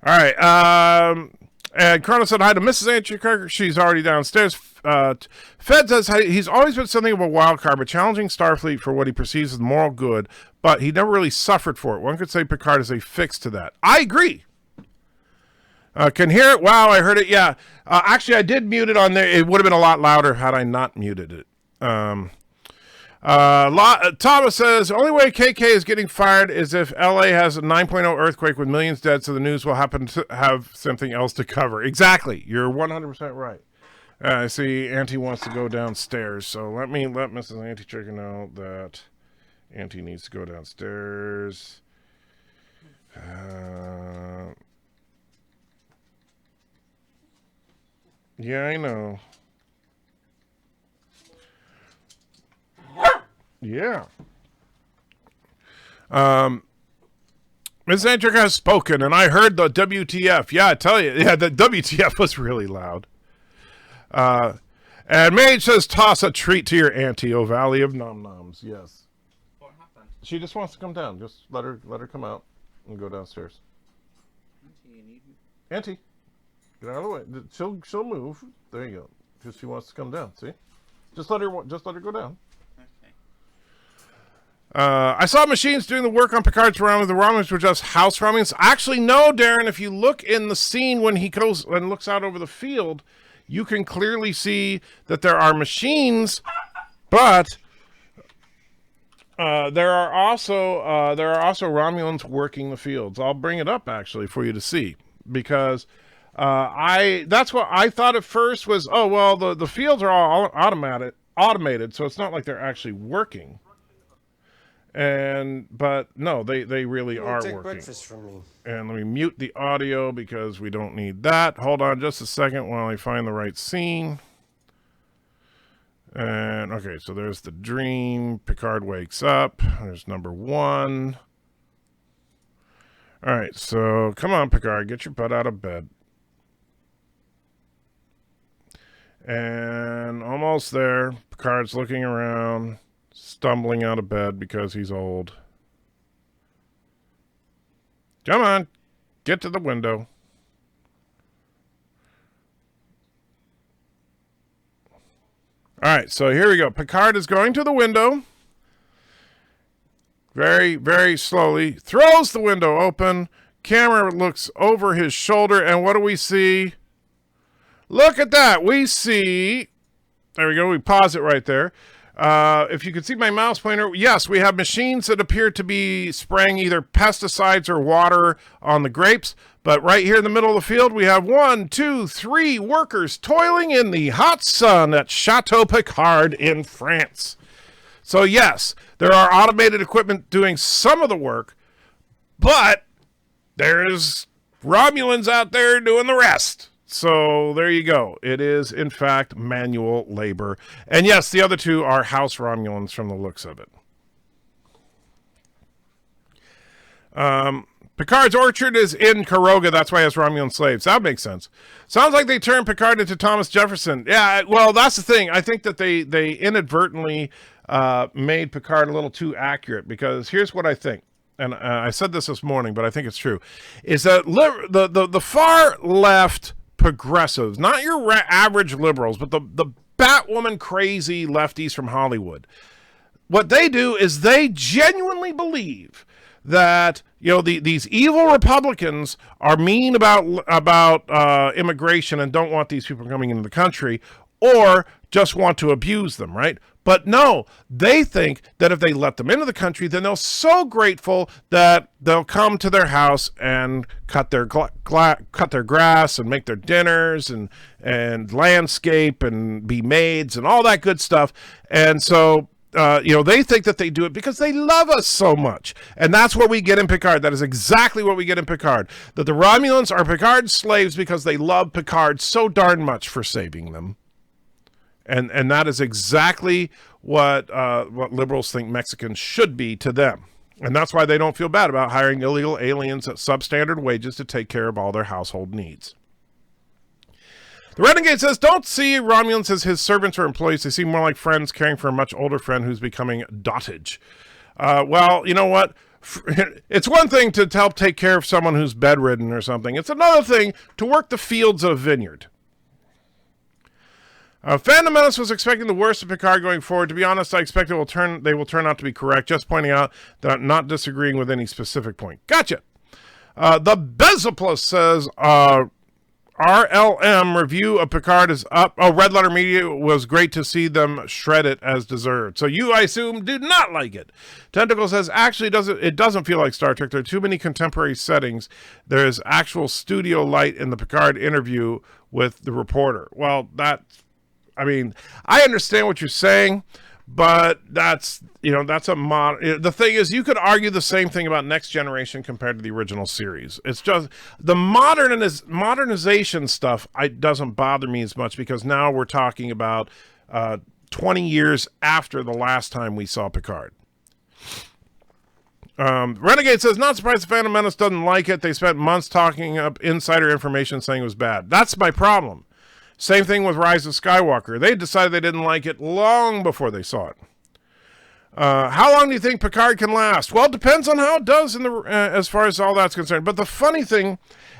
[SPEAKER 3] All right, and Chrono said hi to Mrs. Auntie. She's already downstairs. Fed says he's always been something of a wild card, but challenging Starfleet for what he perceives as moral good, but he never really suffered for it. One could say Picard is a fix to that. I agree. Can hear it? Wow, I heard it. Yeah. Actually, I did mute it on there. It would have been a lot louder had I not muted it. Thomas says, only way KK is getting fired is if LA has a 9.0 earthquake with millions dead, so the news will happen to have something else to cover. Exactly. You're 100% right. I see Auntie wants to go downstairs, so let Mrs. Auntie Chicken know that Auntie needs to go downstairs. Yeah, I know. Yeah. Ms. Andrick has spoken, and I heard the WTF. Yeah, I tell you. Yeah, the WTF was really loud. And Mage says, toss a treat to your auntie, O Valley of Nom Noms. Yes.
[SPEAKER 6] What happened?
[SPEAKER 3] She just wants to come down. Just let her come out and go downstairs.
[SPEAKER 6] Auntie, you need me?
[SPEAKER 3] Auntie, get out of the way. She'll move. There you go. Just she wants to come down. See? Just let her go down. I saw machines doing the work on Picard's Romulans. The Romulans were just house Romulans. Actually, no, Darren. If you look in the scene when he goes and looks out over the field, you can clearly see that there are machines, but there are also Romulans working the fields. I'll bring it up actually for you to see, because that's what I thought at first was, oh well, the fields are all automated, so it's not like they're actually working. But no, they really are working.
[SPEAKER 7] Breakfast from me.
[SPEAKER 3] And let me mute the audio because we don't need that. Hold on just a second while I find the right scene. And okay, so there's the dream. Picard wakes up. There's number 1. All right, so come on, Picard, get your butt out of bed. And almost there. Picard's looking around, stumbling out of bed because he's old. Come on, get to the window. All right, so here we go. Picard is going to the window. Very, very slowly. Throws the window open. Camera looks over his shoulder, and what do we see? Look at that. We see... There we go. We pause it right there. If you can see my mouse pointer, yes, we have machines that appear to be spraying either pesticides or water on the grapes. But right here in the middle of the field, we have 1, 2, 3 workers toiling in the hot sun at Chateau Picard in France. So yes, there are automated equipment doing some of the work, but there's Romulans out there doing the rest. So there you go. It is, in fact, manual labor. And yes, the other 2 are house Romulans from the looks of it. Picard's orchard is in Karoga. That's why he has Romulan slaves. That makes sense. Sounds like they turned Picard into Thomas Jefferson. Yeah, well, that's the thing. I think that they inadvertently made Picard a little too accurate, because here's what I think. and I said this morning, but I think it's true, is that the far left progressives, not your average liberals, but the Batwoman crazy lefties from Hollywood, what they do is they genuinely believe that, you know, these evil Republicans are mean about immigration and don't want these people coming into the country, or just want to abuse them, right? But no, they think that if they let them into the country, then they're so grateful that they'll come to their house and cut their grass and make their dinners and landscape and be maids and all that good stuff. And so, you know, they think that they do it because they love us so much. And that's what we get in Picard. That is exactly what we get in Picard. That the Romulans are Picard's slaves because they love Picard so darn much for saving them. And that is exactly what liberals think Mexicans should be to them. And that's why they don't feel bad about hiring illegal aliens at substandard wages to take care of all their household needs. The Renegade says, don't see Romulans as his servants or employees. They seem more like friends caring for a much older friend who's becoming dotage. Well, you know what? It's one thing to help take care of someone who's bedridden or something. It's another thing to work the fields of a vineyard. Phantom Menace was expecting the worst of Picard going forward. To be honest, I expect they will turn out to be correct. Just pointing out that I'm not disagreeing with any specific point. Gotcha. The Bezoplus says, RLM review of Picard is up. Oh, Red Letter Media was great to see them shred it as deserved. So you, I assume, do not like it. Tentacle says, actually, it doesn't feel like Star Trek. There are too many contemporary settings. There is actual studio light in the Picard interview with the reporter. Well, I mean, I understand what you're saying, but that's a the thing is, you could argue the same thing about Next Generation compared to the original series. It's just the modernization stuff doesn't bother me as much, because now we're talking about 20 years after the last time we saw Picard. Renegade says, not surprised the Phantom Menace doesn't like it. They spent months talking up insider information saying it was bad. That's my problem. Same thing with Rise of Skywalker. They decided they didn't like it long before they saw it. How long do you think Picard can last? Well, it depends on how it does as far as all that's concerned. But the funny thing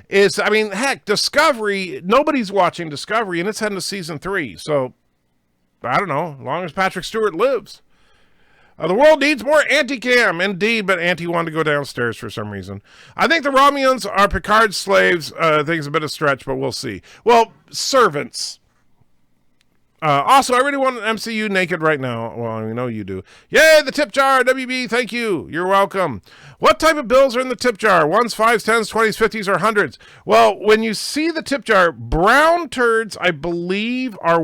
[SPEAKER 3] is, I mean, heck, Discovery, nobody's watching Discovery, and it's heading to season 3. So, I don't know, as long as Patrick Stewart lives. The world needs more anti-cam, indeed, but Auntie wanted to go downstairs for some reason. I think the Romulans are Picard's slaves. I think it's a bit of a stretch, but we'll see. Well, servants. Also, I really want an MCU naked right now. Well, I know you do. Yay, the tip jar, WB, thank you. You're welcome. What type of bills are in the tip jar? 1s, 5s, 10s, 20s, 50s, or 100s? Well, when you see the tip jar, brown turds, I believe, are...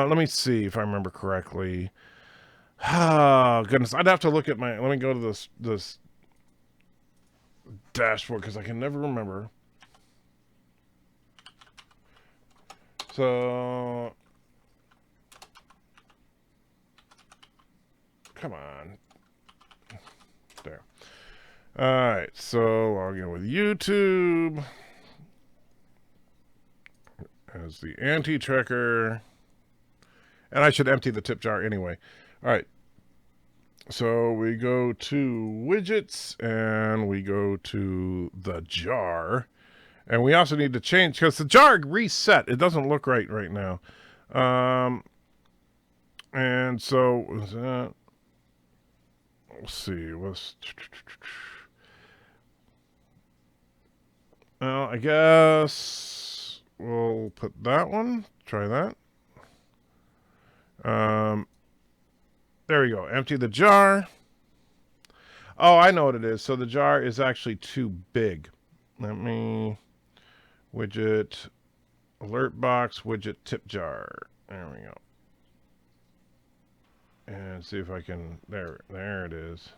[SPEAKER 3] let me see if I remember correctly. Oh, goodness. I'd have to look at let me go to this dashboard, because I can never remember. So, come on. There. All right. So I'll go with YouTube as the anti-checker. And I should empty the tip jar anyway. All right. So we go to widgets and we go to the jar, and we also need to change, because the jar reset. It doesn't look right now. And so was that, let's see, well, I guess we'll put that one, try that. There we go. Empty the jar. Oh, I know what it is. So the jar is actually too big. Let me... Widget, alert box, widget, tip jar. There we go. And see if I can... There it is.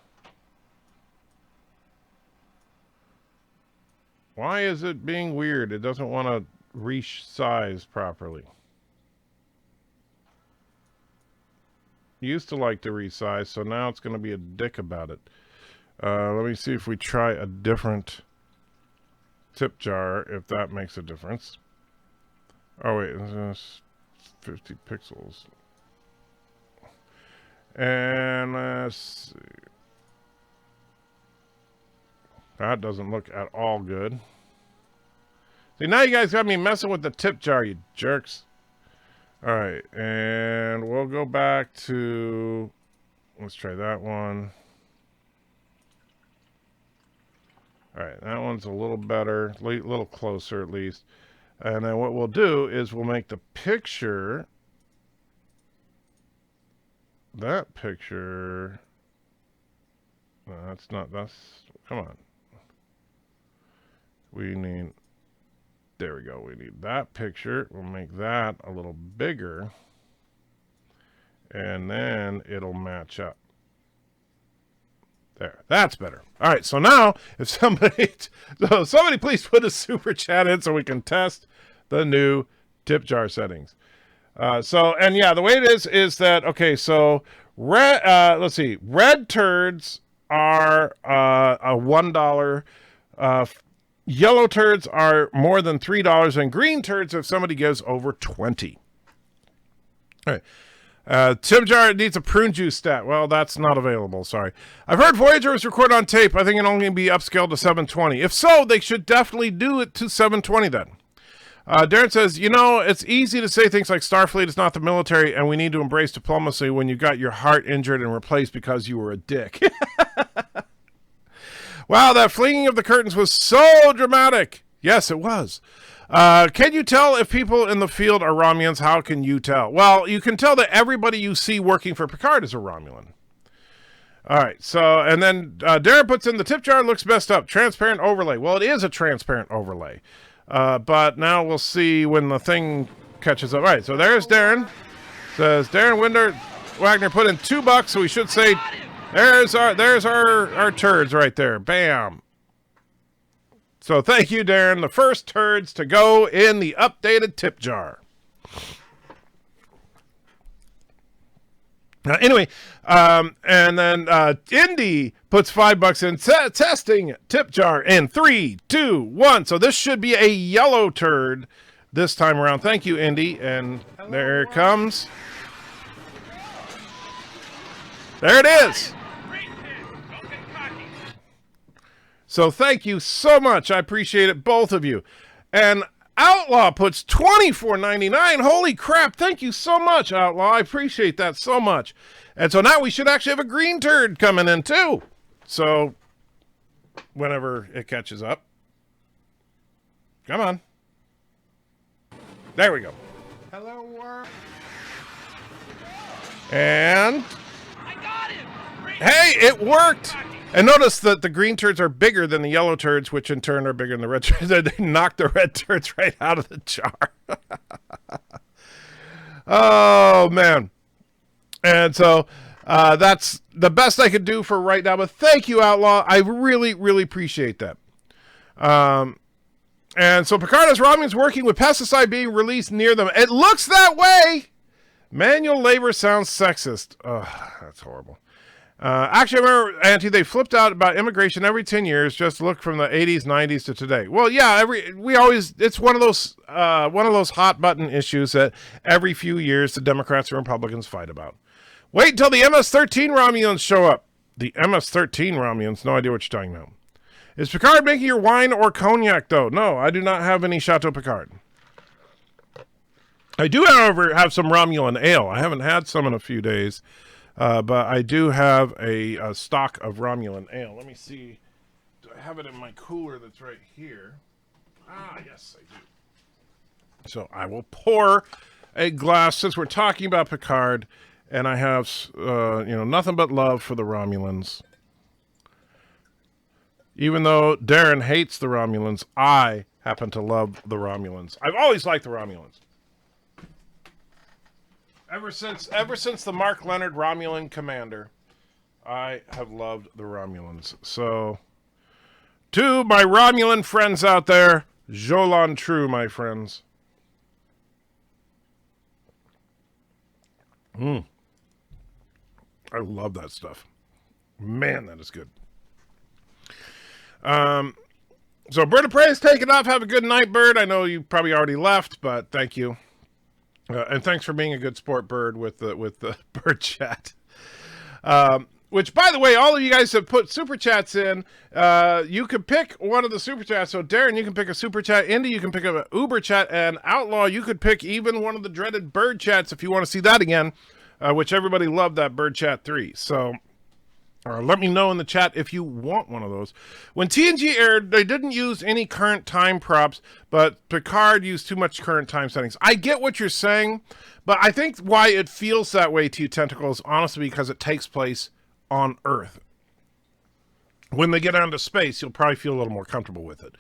[SPEAKER 3] Why is it being weird? It doesn't want to resize properly. Used to like to resize, so now it's going to be a dick about it. Let me see if we try a different tip jar, if that makes a difference. Oh wait, this is 50 pixels. And let's see. That doesn't look at all good. See, now you guys got me messing with the tip jar, you jerks. All right, and we'll go back to, let's try that one. All right, that one's a little better, a little closer at least. And then what we'll do is we'll make the picture, that picture, no, that's not, that's, come on. We need, there we go, we need that picture. We'll make that a little bigger. And then it'll match up. There, that's better. All right, so now if somebody please put a super chat in so we can test the new tip jar settings. And yeah, the way it is that, okay, so red, let's see, red turds are a $1. Yellow turds are more than $3, and green turds if somebody gives over 20. All right. Tip jar needs a prune juice stat. Well, that's not available. Sorry. I've heard Voyager was recorded on tape. I think it only can be upscaled to 720. If so, they should definitely do it to 720 then. Darren says, you know, it's easy to say things like Starfleet is not the military and we need to embrace diplomacy when you got your heart injured and replaced because you were a dick. Wow, that flinging of the curtains was so dramatic. Yes, it was. Can you tell if people in the field are Romulans? How can you tell? Well, you can tell that everybody you see working for Picard is a Romulan. All right, so, and then Darren puts in the tip jar looks messed up. Transparent overlay. Well, it is a transparent overlay. But now we'll see when the thing catches up. All right, so there's Darren. Says, Darren Wagner put in $2, so we should say, there's our turds right there. Bam. So thank you, Darren. The first turds to go in the updated tip jar. Anyway, and then Indy puts $5 in. Testing tip jar in 3, 2, 1. So this should be a yellow turd this time around. Thank you, Indy. And there it comes. There it is. So thank you so much. I appreciate it, both of you. And Outlaw puts $24.99. Holy crap. Thank you so much, Outlaw. I appreciate that so much. And so now we should actually have a green turd coming in too. So whenever it catches up. Come on. There we go.
[SPEAKER 6] Hello, world.
[SPEAKER 3] And hey, it worked. And notice that the green turds are bigger than the yellow turds, which in turn are bigger than the red turds. They knocked the red turds right out of the jar. Oh, man. And so that's the best I could do for right now. But thank you, Outlaw. I really, really appreciate that. And so Picard has Romulans working with pesticide being released near them. It looks that way. Manual labor sounds sexist. Oh, that's horrible. Actually, I remember, Auntie, they flipped out about immigration every 10 years. Just look from the 80s, 90s to today. Well, yeah, it's one of those hot button issues that every few years the Democrats and Republicans fight about. Wait until the MS-13 Romulans show up. The MS-13 Romulans, no idea what you're talking about. Is Picard making your wine or cognac, though? No, I do not have any Chateau Picard. I do, however, have some Romulan ale. I haven't had some in a few days. But I do have a stock of Romulan ale. Let me see. Do I have it in my cooler that's right here? Ah, yes, I do. So I will pour a glass, since we're talking about Picard, and I have, nothing but love for the Romulans. Even though Darren hates the Romulans, I happen to love the Romulans. I've always liked the Romulans. Ever since the Mark Leonard Romulan commander, I have loved the Romulans. So, to my Romulan friends out there, Jolan True, my friends. I love that stuff. Man, that is good. So Bird of Prey is taking off. Have a good night, Bird. I know you probably already left, but thank you. And thanks for being a good sport, Bird, with the bird chat. With which, by the way, all of you guys have put super chats in. You can pick one of the super chats. So, Darren, you can pick a super chat. Indy, you can pick up an Uber chat. And Outlaw, you could pick even one of the dreaded bird chats if you want to see that again, which everybody loved that bird chat 3. So, let me know in the chat if you want one of those. When TNG aired, they didn't use any current time props, but Picard used too much current time settings. I get what you're saying, but I think why it feels that way to you, Tentacle, is honestly because it takes place on Earth. When they get out into space, you'll probably feel a little more comfortable with it.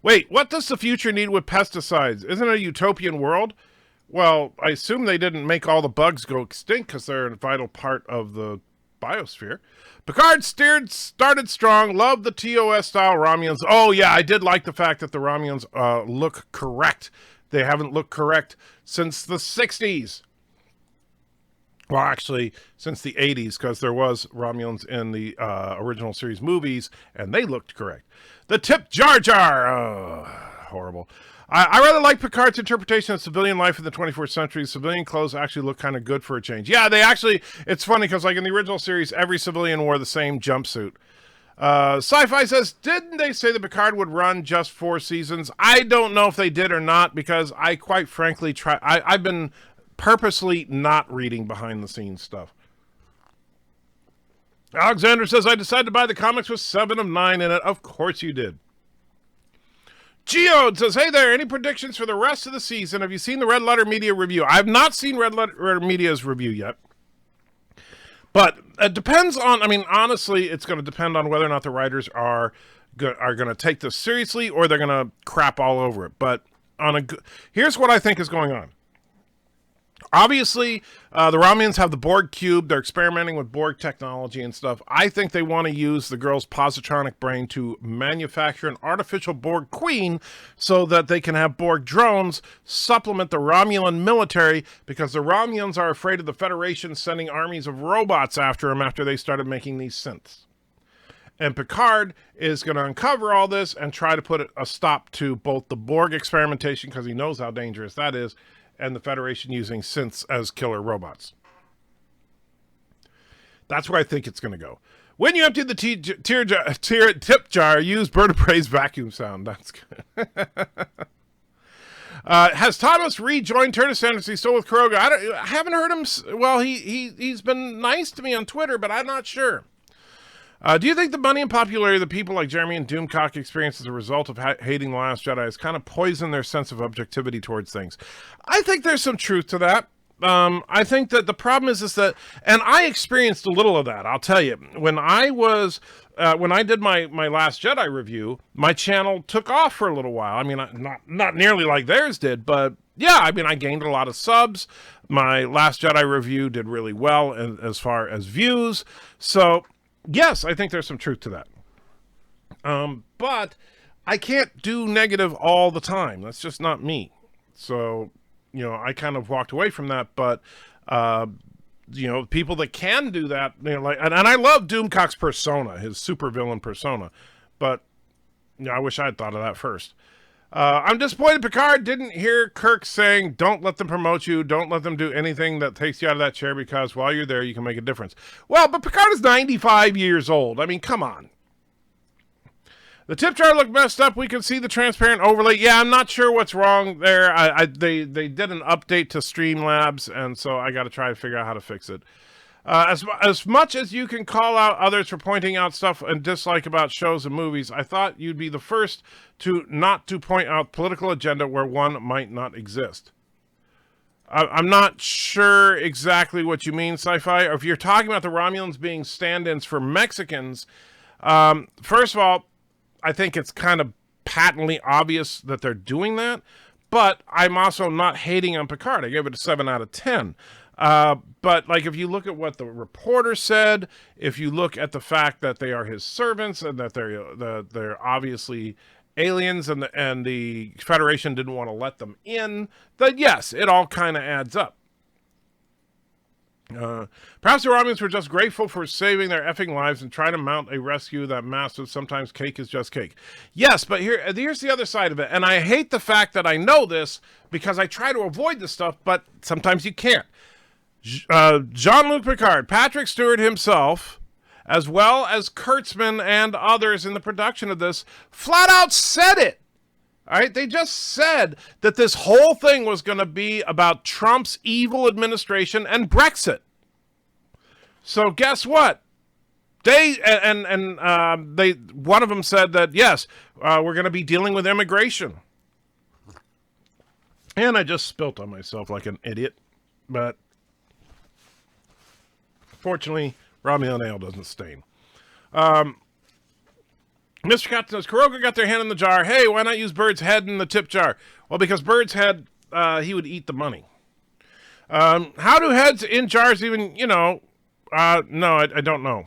[SPEAKER 3] Wait, what does the future need with pesticides? Isn't it a utopian world? Well, I assume they didn't make all the bugs go extinct because they're a vital part of the biosphere. Picard started strong, loved the TOS-style Romulans. Oh, yeah, I did like the fact that the Romulans look correct. They haven't looked correct since the 60s. Well, actually, since the 80s, because there was Romulans in the original series movies, and they looked correct. The Tip Jar Jar! Oh, horrible. I rather like Picard's interpretation of civilian life in the 24th century. Civilian clothes actually look kind of good for a change. Yeah, they actually, it's funny because like in the original series, every civilian wore the same jumpsuit. Sci-Fi says, didn't they say that Picard would run just 4 seasons? I don't know if they did or not because I quite frankly I've been purposely not reading behind the scenes stuff. Alexander says, I decided to buy the comics with 7 of 9 in it. Of course you did. Geode says, hey there, any predictions for the rest of the season? Have you seen the Red Letter Media review? I have not seen Red Letter Media's review yet. But it depends on, I mean, honestly, it's going to depend on whether or not the writers are going to take this seriously or they're going to crap all over it. But here's what I think is going on. Obviously, the Romulans have the Borg cube. They're experimenting with Borg technology and stuff. I think they want to use the girl's positronic brain to manufacture an artificial Borg queen so that they can have Borg drones supplement the Romulan military because the Romulans are afraid of the Federation sending armies of robots after them after they started making these synths. And Picard is going to uncover all this and try to put a stop to both the Borg experimentation because he knows how dangerous that is, and the Federation using synths as killer robots. That's where I think it's going to go. When you empty the tip jar, use Bird of Prey's vacuum sound. That's good. Has Thomas rejoined Turner Sanders? He's still with Kuroga. I haven't heard him. Well, he's been nice to me on Twitter, but I'm not sure. Do you think the money and popularity that people like Jeremy and Doomcock experience as a result of hating The Last Jedi has kind of poisoned their sense of objectivity towards things? I think there's some truth to that. I think that the problem is that, and I experienced a little of that, I'll tell you. When I did my Last Jedi review, my channel took off for a little while. I mean, not nearly like theirs did, but yeah, I mean, I gained a lot of subs. My Last Jedi review did really well as far as views. So yes, I think there's some truth to that. But I can't do negative all the time. That's just not me. So, you know, I kind of walked away from that. But, you know, people that can do that, you know, like, and I love Doomcock's persona, his supervillain persona. But, you know, I wish I had thought of that first. I'm disappointed Picard didn't hear Kirk saying, don't let them promote you, don't let them do anything that takes you out of that chair because while you're there, you can make a difference. Well, but Picard is 95 years old. I mean, come on. The tip jar looked messed up. We can see the transparent overlay. Yeah, I'm not sure what's wrong there. They did an update to Streamlabs, and so I got to try to figure out how to fix it. As much as you can call out others for pointing out stuff and dislike about shows and movies, I thought you'd be the first to not to point out political agenda where one might not exist. I'm not sure exactly what you mean, Sci-Fi. Or if you're talking about the Romulans being stand-ins for Mexicans, first of all, I think it's kind of patently obvious that they're doing that, but I'm also not hating on Picard. I gave it a 7 out of 10. But like if you look at what the reporter said, if you look at the fact that they are his servants and that they're obviously aliens and the Federation didn't want to let them in, then yes, it all kind of adds up. Perhaps the Romulans were just grateful for saving their effing lives and trying to mount a rescue that massive. Sometimes cake is just cake. Yes, but here's the other side of it. And I hate the fact that I know this because I try to avoid this stuff, but sometimes you can't. Jean-Luc Picard, Patrick Stewart himself, as well as Kurtzman and others in the production of this, flat out said it. All right, they just said that this whole thing was going to be about Trump's evil administration and Brexit. So guess what? They one of them said that yes, we're going to be dealing with immigration. And I just spilt on myself like an idiot, but fortunately, Romulan ale doesn't stain. Mr. Captain says, Kuroga got their hand in the jar. Hey, why not use Bird's head in the tip jar? Well, because Bird's head, he would eat the money. How do heads in jars even, no, I don't know.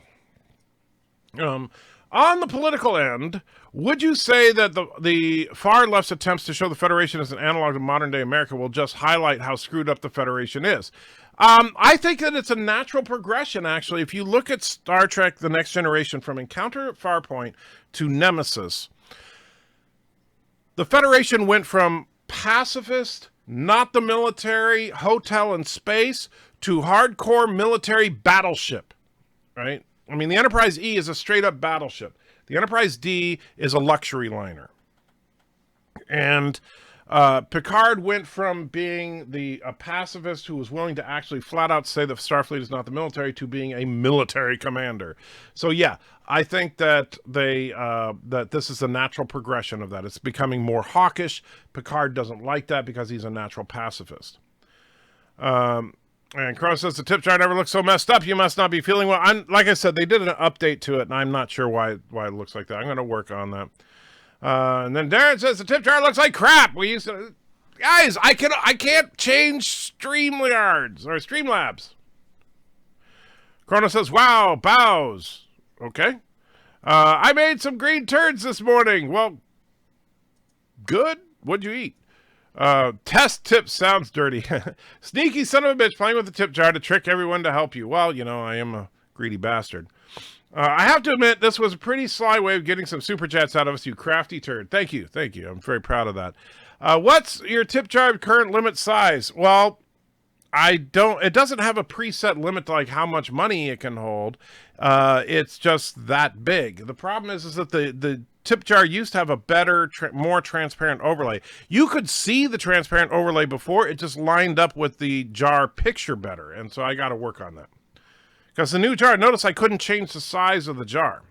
[SPEAKER 3] On the political end, would you say that the far left's attempts to show the Federation as an analog to modern-day America will just highlight how screwed up the Federation is? I think that it's a natural progression, actually. If you look at Star Trek The Next Generation from Encounter at Farpoint to Nemesis, the Federation went from pacifist, not the military, hotel and space, to hardcore military battleship, right? I mean, the Enterprise E is a straight-up battleship. The Enterprise D is a luxury liner. And Picard went from being a pacifist who was willing to actually flat out say that Starfleet is not the military to being a military commander. So yeah, I think that that this is a natural progression of that. It's becoming more hawkish. Picard doesn't like that because he's a natural pacifist. And Crow says the tip jar never looks so messed up. You must not be feeling well. Like I said, they did an update to it, and I'm not sure why it looks like that. I'm going to work on that. And then Darren says the tip jar looks like crap. We used to, guys. I can't change Streamlabs or Streamlabs. Chrono says, "Wow, bows." Okay. I made some green turds this morning. Well, good. What'd you eat? Test tip sounds dirty. Sneaky son of a bitch playing with the tip jar to trick everyone to help you. Well, I am a greedy bastard. I have to admit, this was a pretty sly way of getting some super chats out of us, you crafty turd. Thank you. I'm very proud of that. What's your tip jar current limit size? Well, it doesn't have a preset limit to like how much money it can hold. It's just that big. The problem is that the tip jar used to have a better, more transparent overlay. You could see the transparent overlay before. It just lined up with the jar picture better. And so I got to work on that. Because the new jar, notice I couldn't change the size of the jar.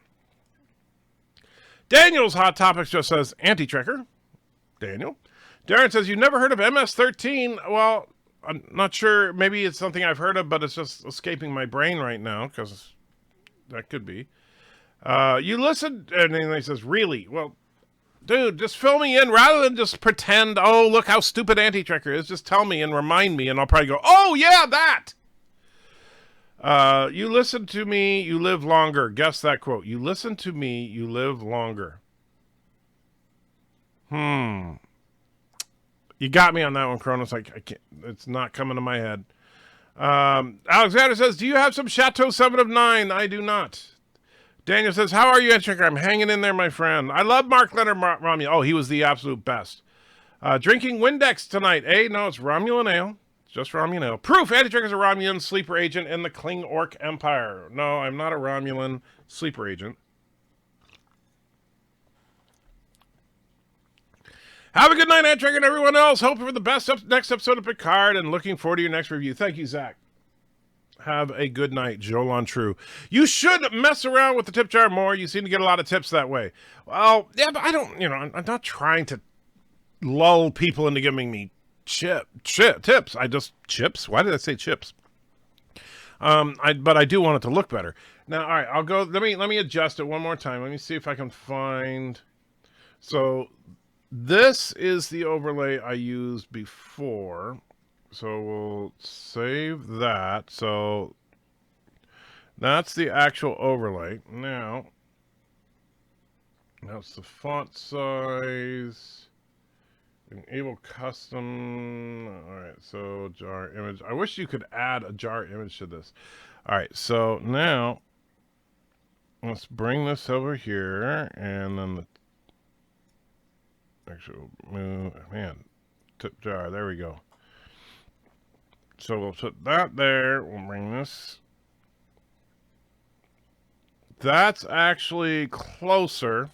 [SPEAKER 3] Daniel's Hot Topics just says, anti-trekker. Daniel. Darren says, you never heard of MS-13? Well, I'm not sure. Maybe it's something I've heard of, but it's just escaping my brain right now, because that could be. You listened, and then he says, really? Well, dude, just fill me in rather than just pretend, oh, look how stupid anti-trekker is. Just tell me and remind me, and I'll probably go, oh, yeah, that! You listen to me, you live longer. Guess that quote. You listen to me, you live longer. You got me on that one, Kronos. I can't, it's not coming to my head. Alexander says, do you have some Chateau 7 of 9? I do not. Daniel says, how are you, Antitracker? I'm hanging in there, my friend. I love Mark Leonard Romulan. Oh, he was the absolute best. Drinking Windex tonight. No, it's Romulan ale. Just Romulan ale. Proof! Antitracker is a Romulan sleeper agent in the Kling Orc Empire. No, I'm not a Romulan sleeper agent. Have a good night, Antitracker, and everyone else. Hoping for the best next episode of Picard and looking forward to your next review. Thank you, Zach. Have a good night, Jolan True. You should mess around with the tip jar more. You seem to get a lot of tips that way. Well, yeah, but I don't, I'm not trying to lull people into giving me tips. Chips? Why did I say chips? But I do want it to look better. Now, all right, I'll go, let me adjust it one more time. Let me see if I can find, so this is the overlay I used before. So we'll save that. So that's the actual overlay. Now, that's the font size. Enable custom. All right, so jar image. I wish you could add a jar image to this. All right, so now let's bring this over here, and then the actual tip jar. There we go. So we'll put that there. We'll bring this that's actually closer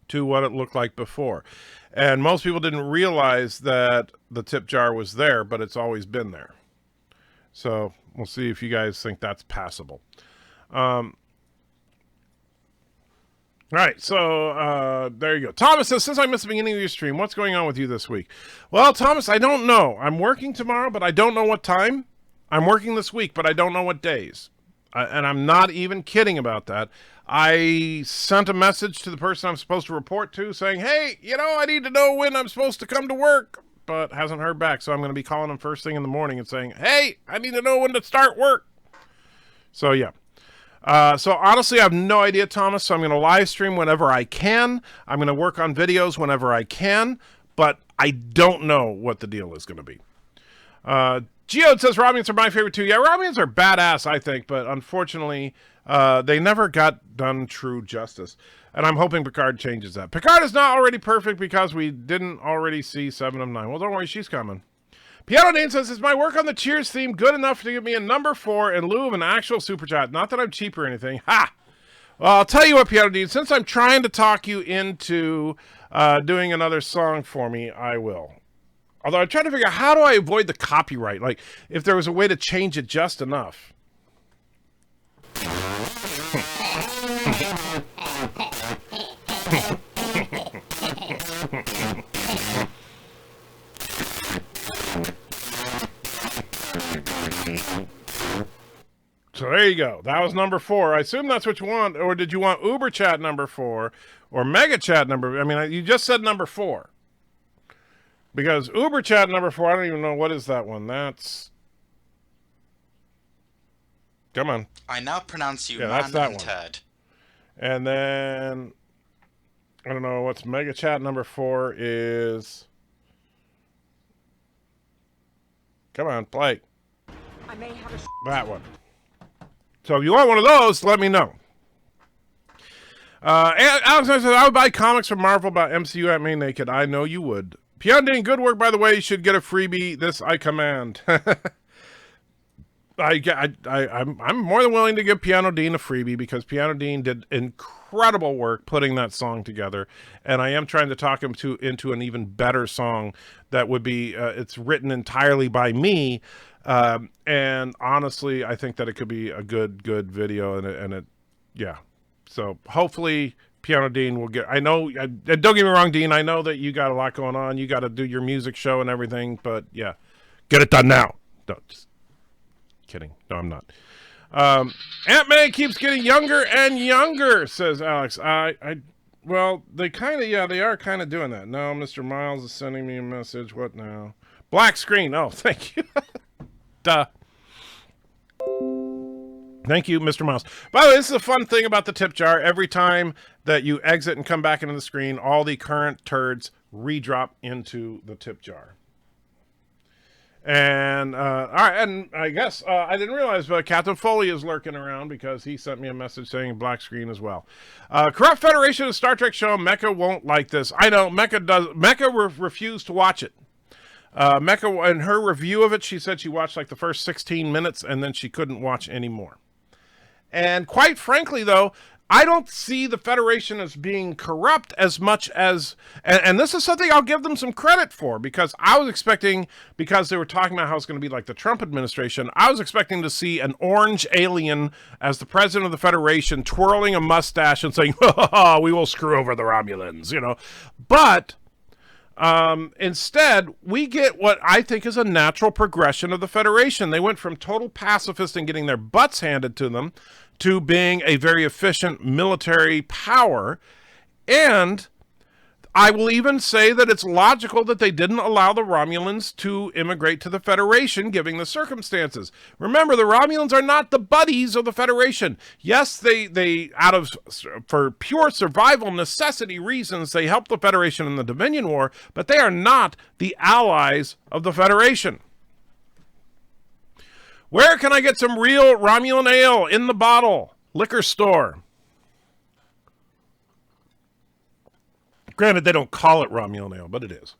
[SPEAKER 3] to what it looked like before. And most people didn't realize that the tip jar was there, but it's always been there. So we'll see if you guys think that's passable. All right, so there you go. Thomas says, since I missed the beginning of your stream, what's going on with you this week? Well, Thomas, I don't know. I'm working tomorrow, but I don't know what time. I'm working this week, but I don't know what days. And I'm not even kidding about that. I sent a message to the person I'm supposed to report to saying, hey, I need to know when I'm supposed to come to work, but hasn't heard back. So I'm going to be calling him first thing in the morning and saying, hey, I need to know when to start work. So, yeah. So honestly, I have no idea, Thomas. So I'm going to live stream whenever I can. I'm going to work on videos whenever I can, but I don't know what the deal is going to be. Geode says Romulans are my favorite too. Yeah, Romulans are badass, I think, but unfortunately, they never got done true justice. And I'm hoping Picard changes that. Picard is not already perfect because we didn't already see 7 of 9. Well, don't worry, she's coming. Piano Dane says, is my work on the Cheers theme good enough to give me a number 4 in lieu of an actual super chat? Not that I'm cheap or anything. Ha! Well, I'll tell you what, Piano Dane, since I'm trying to talk you into doing another song for me, I will. Although I'm trying to figure out, how do I avoid the copyright? Like, if there was a way to change it just enough. So there you go. That was number 4. I assume that's what you want. Or did you want Uber Chat number 4 or Mega Chat number? I mean, you just said number 4. Because Uber Chat number 4, I don't even know what is that one. That's... Come on.
[SPEAKER 13] I now pronounce you
[SPEAKER 3] that's that one.
[SPEAKER 13] Ted.
[SPEAKER 3] And then... I don't know what's Mega Chat number 4 is... Come on, play.
[SPEAKER 11] I may have a
[SPEAKER 3] that one. So if you want one of those, let me know. Alex says, I would buy comics from Marvel about MCU at Me Naked. I know you would. Piano Dean, good work, by the way. You should get a freebie. This I command. I'm more than willing to give Piano Dean a freebie because Piano Dean did incredible work putting that song together, and I am trying to talk him into an even better song that would be it's written entirely by me, and honestly, I think that it could be a good video, and it yeah. So hopefully Piano Dean will get. I know. Don't get me wrong, Dean. I know that you got a lot going on. You got to do your music show and everything, but yeah, get it done now. Don't just. Kidding. No, I'm not. Aunt May keeps getting younger and younger, says Alex. Well, they kind of, yeah, they are kind of doing that. No, Mr. Miles is sending me a message. What now? Black screen. Oh, thank you. Duh. Thank you, Mr. Miles. By the way, this is a fun thing about the tip jar. Every time that you exit and come back into the screen, all the current turds redrop into the tip jar. And all right, and I guess I didn't realize, but Captain Foley is lurking around because he sent me a message saying black screen as well. Corrupt Federation of Star Trek show. Mecca won't like this. I know Mecca does. Mecca refused to watch it. Mecca, in her review of it, she said she watched like the first 16 minutes and then she couldn't watch anymore. And quite frankly, though, I don't see the Federation as being corrupt as much as, and this is something I'll give them some credit for, because I was expecting, because they were talking about how it's going to be like the Trump administration, I was expecting to see an orange alien as the president of the Federation twirling a mustache and saying, oh, we will screw over the Romulans, you know. But instead, we get what I think is a natural progression of the Federation. They went from total pacifist and getting their butts handed to them to being a very efficient military power. And I will even say that it's logical that they didn't allow the Romulans to immigrate to the Federation, given the circumstances. Remember, the Romulans are not the buddies of the Federation. Yes, they for pure survival necessity reasons, they helped the Federation in the Dominion War, but they are not the allies of the Federation. Where can I get some real Romulan ale in the bottle? Liquor store. Granted, they don't call it Romulan ale, but it is.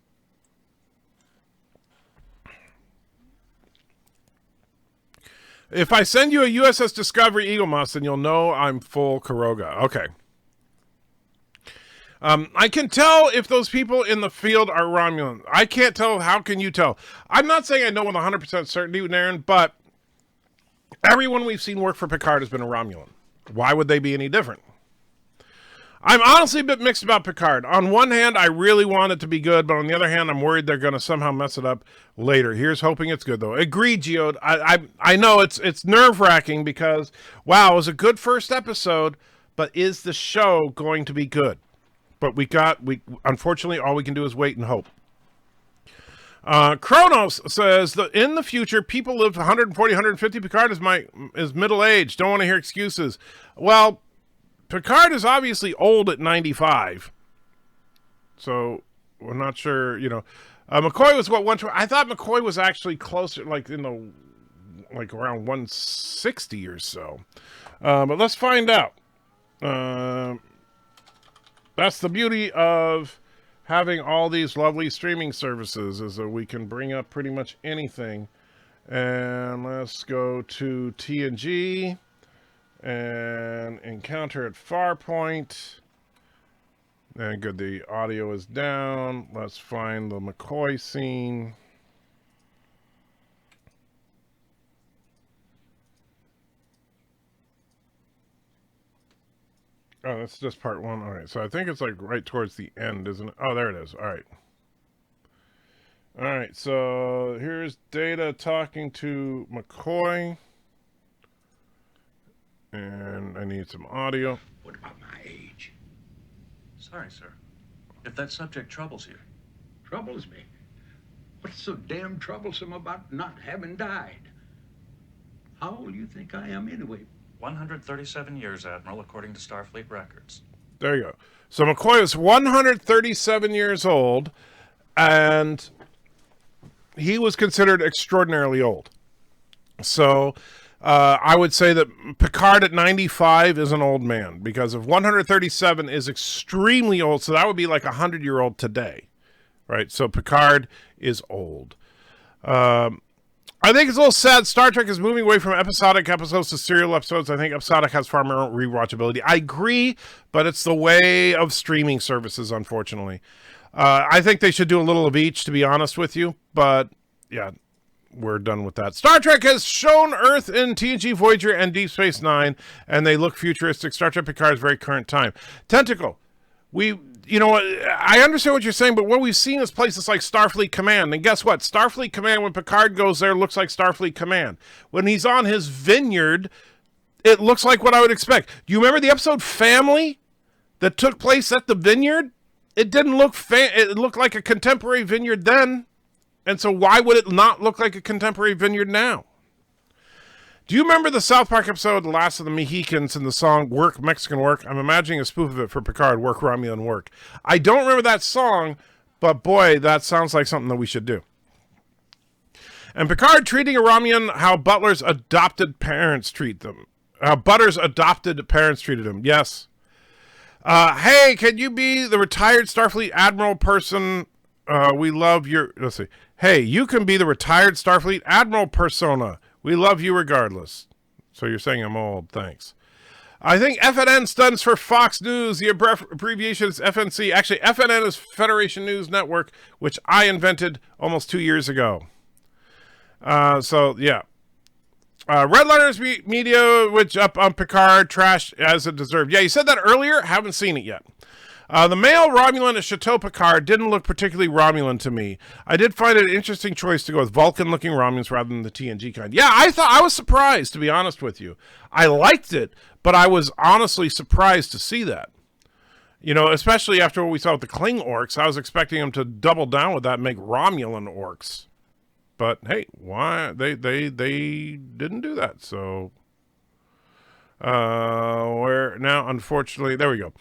[SPEAKER 3] If I send you a USS Discovery Eagle Moss, then you'll know I'm full Kuroga. Okay. I can tell if those people in the field are Romulan. I can't tell. How can you tell? I'm not saying I know with 100% certainty, Aaron, but everyone we've seen work for Picard has been a Romulan. Why would they be any different? I'm honestly a bit mixed about Picard. On one hand, I really want it to be good, but on the other hand, I'm worried they're going to somehow mess it up later. Here's hoping it's good, though. Agreed, Geode. I know it's nerve-wracking because, wow, it was a good first episode, but is the show going to be good? But unfortunately, all we can do is wait and hope. Kronos says that in the future, people live 140, 150. Picard is middle-aged. Don't want to hear excuses. Well, Picard is obviously old at 95. So we're not sure, McCoy was what, 120? I thought McCoy was actually closer, like around 160 or so. But let's find out. That's the beauty of having all these lovely streaming services, is that we can bring up pretty much anything. And let's go to TNG and Encounter at Farpoint. And good, the audio is down. Let's find the McCoy scene. Oh, that's just part one. All right, so I think it's like right towards the end, isn't it? Oh, there it is. All right. All right, so here's Data talking to McCoy. And I need some audio.
[SPEAKER 13] What about my age? Sorry, sir. If that subject troubles you.
[SPEAKER 14] Troubles me? What's so damn troublesome about not having died? How old do you think I am anyway?
[SPEAKER 13] 137 years, Admiral, according to Starfleet records.
[SPEAKER 3] There you go. So McCoy is 137 years old, and he was considered extraordinarily old. So I would say that Picard at 95 is an old man, because if 137 is extremely old, so that would be like a 100-year-old today, right? So Picard is old. I think it's a little sad. Star Trek is moving away from episodic episodes to serial episodes. I think episodic has far more rewatchability. I agree, but it's the way of streaming services, unfortunately. I think they should do a little of each, to be honest with you. But, yeah, we're done with that. Star Trek has shown Earth in TNG, Voyager, and Deep Space Nine, and they look futuristic. Star Trek Picard is very current time. Tentacle, I understand what you're saying, but what we've seen is places like Starfleet Command. And guess what? Starfleet Command, when Picard goes there, looks like Starfleet Command. When he's on his vineyard, it looks like what I would expect. Do you remember the episode Family that took place at the vineyard? It didn't look it looked like a contemporary vineyard then. And so why would it not look like a contemporary vineyard now? Do you remember the South Park episode, The Last of the Mohicans, and the song Work, Mexican Work? I'm imagining a spoof of it for Picard, Work, Romulan Work. I don't remember that song, but boy, that sounds like something that we should do. And Picard treating a Romulan how Butler's adopted parents treat them. How Butler's adopted parents treated him. Yes. Hey, can you be the retired Starfleet Admiral person? We love your... Let's see. Hey, you can be the retired Starfleet Admiral persona. We love you regardless. So you're saying I'm old. Thanks. I think FNN stands for Fox News. The abbreviation is FNC. Actually, FNN is Federation News Network, which I invented almost 2 years ago. So, yeah. Red Letters Media, which up on Picard, trash as it deserved. Yeah, you said that earlier. Haven't seen it yet. The male Romulan at Chateau Picard didn't look particularly Romulan to me. I did find it an interesting choice to go with Vulcan-looking Romulans rather than the TNG kind. Yeah, I was surprised, to be honest with you. I liked it, but I was honestly surprised to see that. Especially after what we saw with the Kling orcs. I was expecting them to double down with that and make Romulan orcs. But hey, why they didn't do that, so... where now, unfortunately, there we go.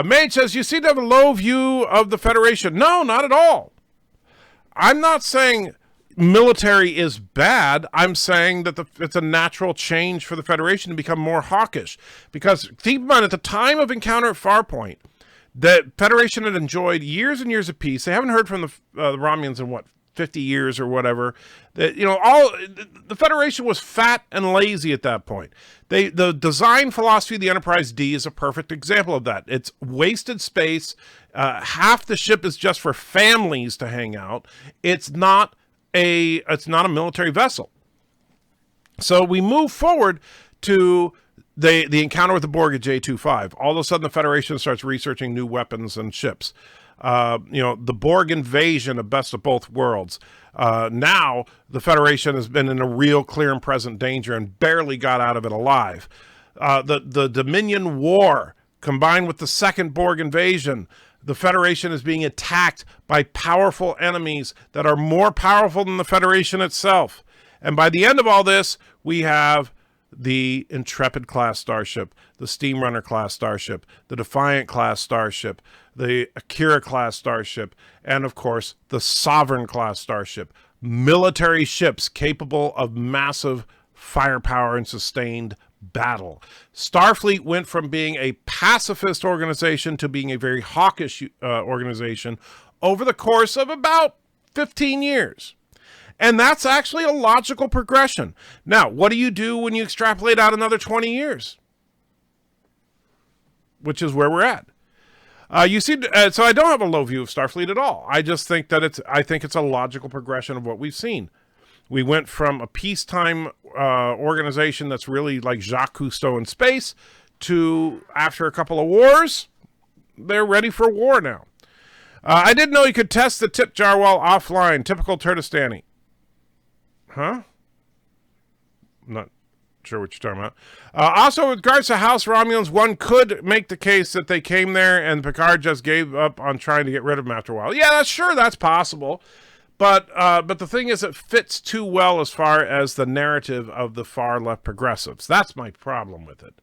[SPEAKER 3] Mage says, you seem to have a low view of the Federation. No, not at all. I'm not saying military is bad. I'm saying that it's a natural change for the Federation to become more hawkish. Because keep in mind, at the time of Encounter at Farpoint, the Federation had enjoyed years and years of peace. They haven't heard from the Romulans in, 50 years or whatever. That, you know, all the Federation was fat and lazy at that point. The design philosophy of the Enterprise D is a perfect example of that. It's wasted space. Half the ship is just for families to hang out. It's not a military vessel. So we move forward to the encounter with the Borg at J25. All of a sudden, the Federation starts researching new weapons and ships. The Borg invasion of Best of Both Worlds. Now the Federation has been in a real clear and present danger and barely got out of it alive. The Dominion War combined with the second Borg invasion, the Federation is being attacked by powerful enemies that are more powerful than the Federation itself. And by the end of all this, we have the Intrepid class starship, the Steamrunner class starship, the Defiant class starship, the Akira class starship, and of course the Sovereign class starship. Military ships capable of massive firepower and sustained battle. Starfleet went from being a pacifist organization to being a very hawkish organization over the course of about 15 years. And that's actually a logical progression. Now, what do you do when you extrapolate out another 20 years? Which is where we're at. So I don't have a low view of Starfleet at all. I just think that I think it's a logical progression of what we've seen. We went from a peacetime organization that's really like Jacques Cousteau in space to, after a couple of wars, they're ready for war now. I didn't know you could test the tip jar while offline. Typical Turdistani. Huh? Not sure what you're talking about. Also, with regards to House Romulans, one could make the case that they came there and Picard just gave up on trying to get rid of them after a while. Yeah, that's possible. But the thing is, it fits too well as far as the narrative of the far left progressives. That's my problem with it.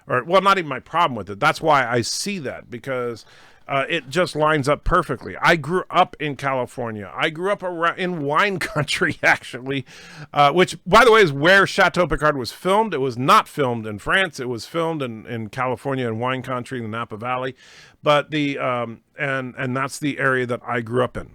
[SPEAKER 3] Or, well, not even my problem with it. That's why I see that, because it just lines up perfectly. I grew up in California. I grew up in wine country, actually, which, by the way, is where Chateau Picard was filmed. It was not filmed in France. It was filmed in California in wine country in the Napa Valley. But and that's the area that I grew up in.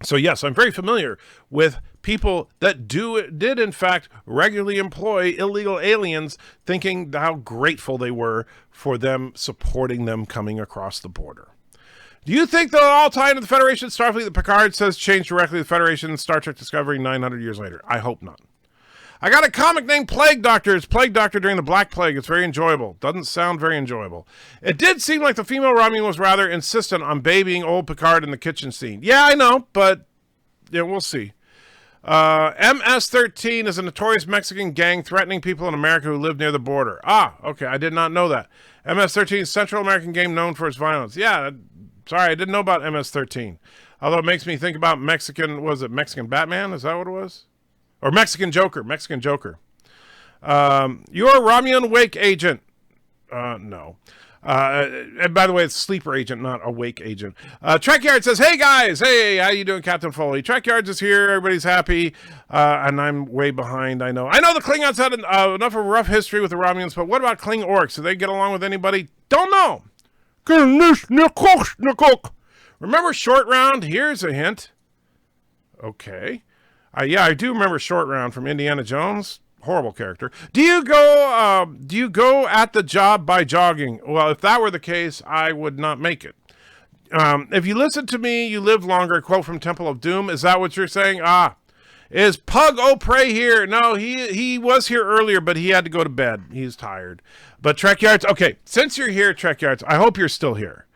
[SPEAKER 3] So yes, I'm very familiar with people that did in fact regularly employ illegal aliens, thinking how grateful they were for them supporting them coming across the border. Do you think they'll all tie into the Federation Starfleet that Picard says changed directly to the Federation Star Trek Discovery 900 years later? I hope not. I got a comic named Plague Doctor. It's Plague Doctor during the Black Plague. It's very enjoyable. Doesn't sound very enjoyable. It did seem like the female Romulan was rather insistent on babying old Picard in the kitchen scene. Yeah, I know, but yeah, we'll see. MS-13 is a notorious Mexican gang threatening people in America who live near the border. Ah, okay, I did not know that. MS-13 is a Central American game known for its violence. Yeah, sorry, I didn't know about MS-13. Although it makes me think about Mexican Batman? Is that what it was? Or Mexican Joker. You're a Romulan Wake agent. No. And by the way, it's Sleeper Agent, not Awake Agent. Trekyard says, hey guys, hey, how you doing, Captain Foley? Trekyard is here, everybody's happy, and I'm way behind, I know. I know the Klingons had enough of a rough history with the Romulans, but what about Kling Orcs? Do they get along with anybody? Don't know. Remember Short Round? Here's a hint. Okay. Yeah, I do remember Short Round from Indiana Jones. Horrible character. Do you go at the job by jogging? Well, if that were the case, I would not make it. If you listen to me, you live longer. Quote from Temple of Doom. Is that what you're saying? Is Pug O'Prey here? No, he was here earlier, but he had to go to bed. He's tired. But Trekyards, okay, since you're here, Trekyards, I hope you're still here.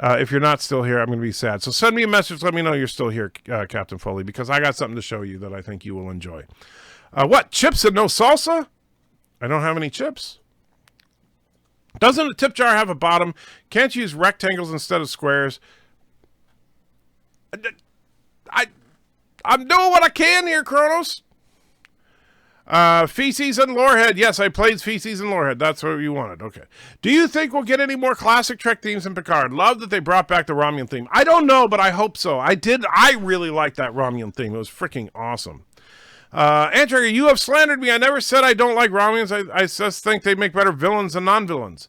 [SPEAKER 3] If you're not still here, I'm going to be sad. So send me a message. Let me know you're still here, Captain Foley, because I got something to show you that I think you will enjoy. What? Chips and no salsa? I don't have any chips. Doesn't a tip jar have a bottom? Can't you use rectangles instead of squares? I'm doing what I can here, Kronos. Feces and Lorehead. Yes, I played Feces and Lorehead. That's what you wanted. Okay. Do you think we'll get any more classic Trek themes in Picard? Love that they brought back the Romulan theme. I don't know, but I hope so. I really liked that Romulan theme. It was freaking awesome. Antrager, you have slandered me. I never said I don't like Romulans. I just think they make better villains than non-villains.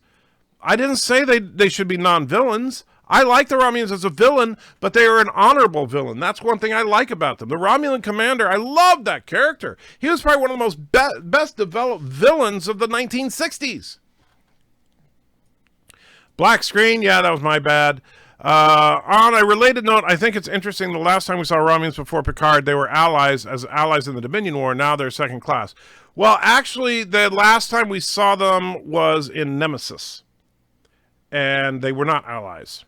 [SPEAKER 3] I didn't say they should be non-villains. I like the Romulans as a villain, but they are an honorable villain. That's one thing I like about them. The Romulan commander, I love that character. He was probably one of the most best developed villains of the 1960s. Black screen, yeah, that was my bad. On a related note, I think it's interesting the last time we saw Romulans before Picard, they were allies in the Dominion War. Now they're second class. Well, actually, the last time we saw them was in Nemesis, and they were not allies.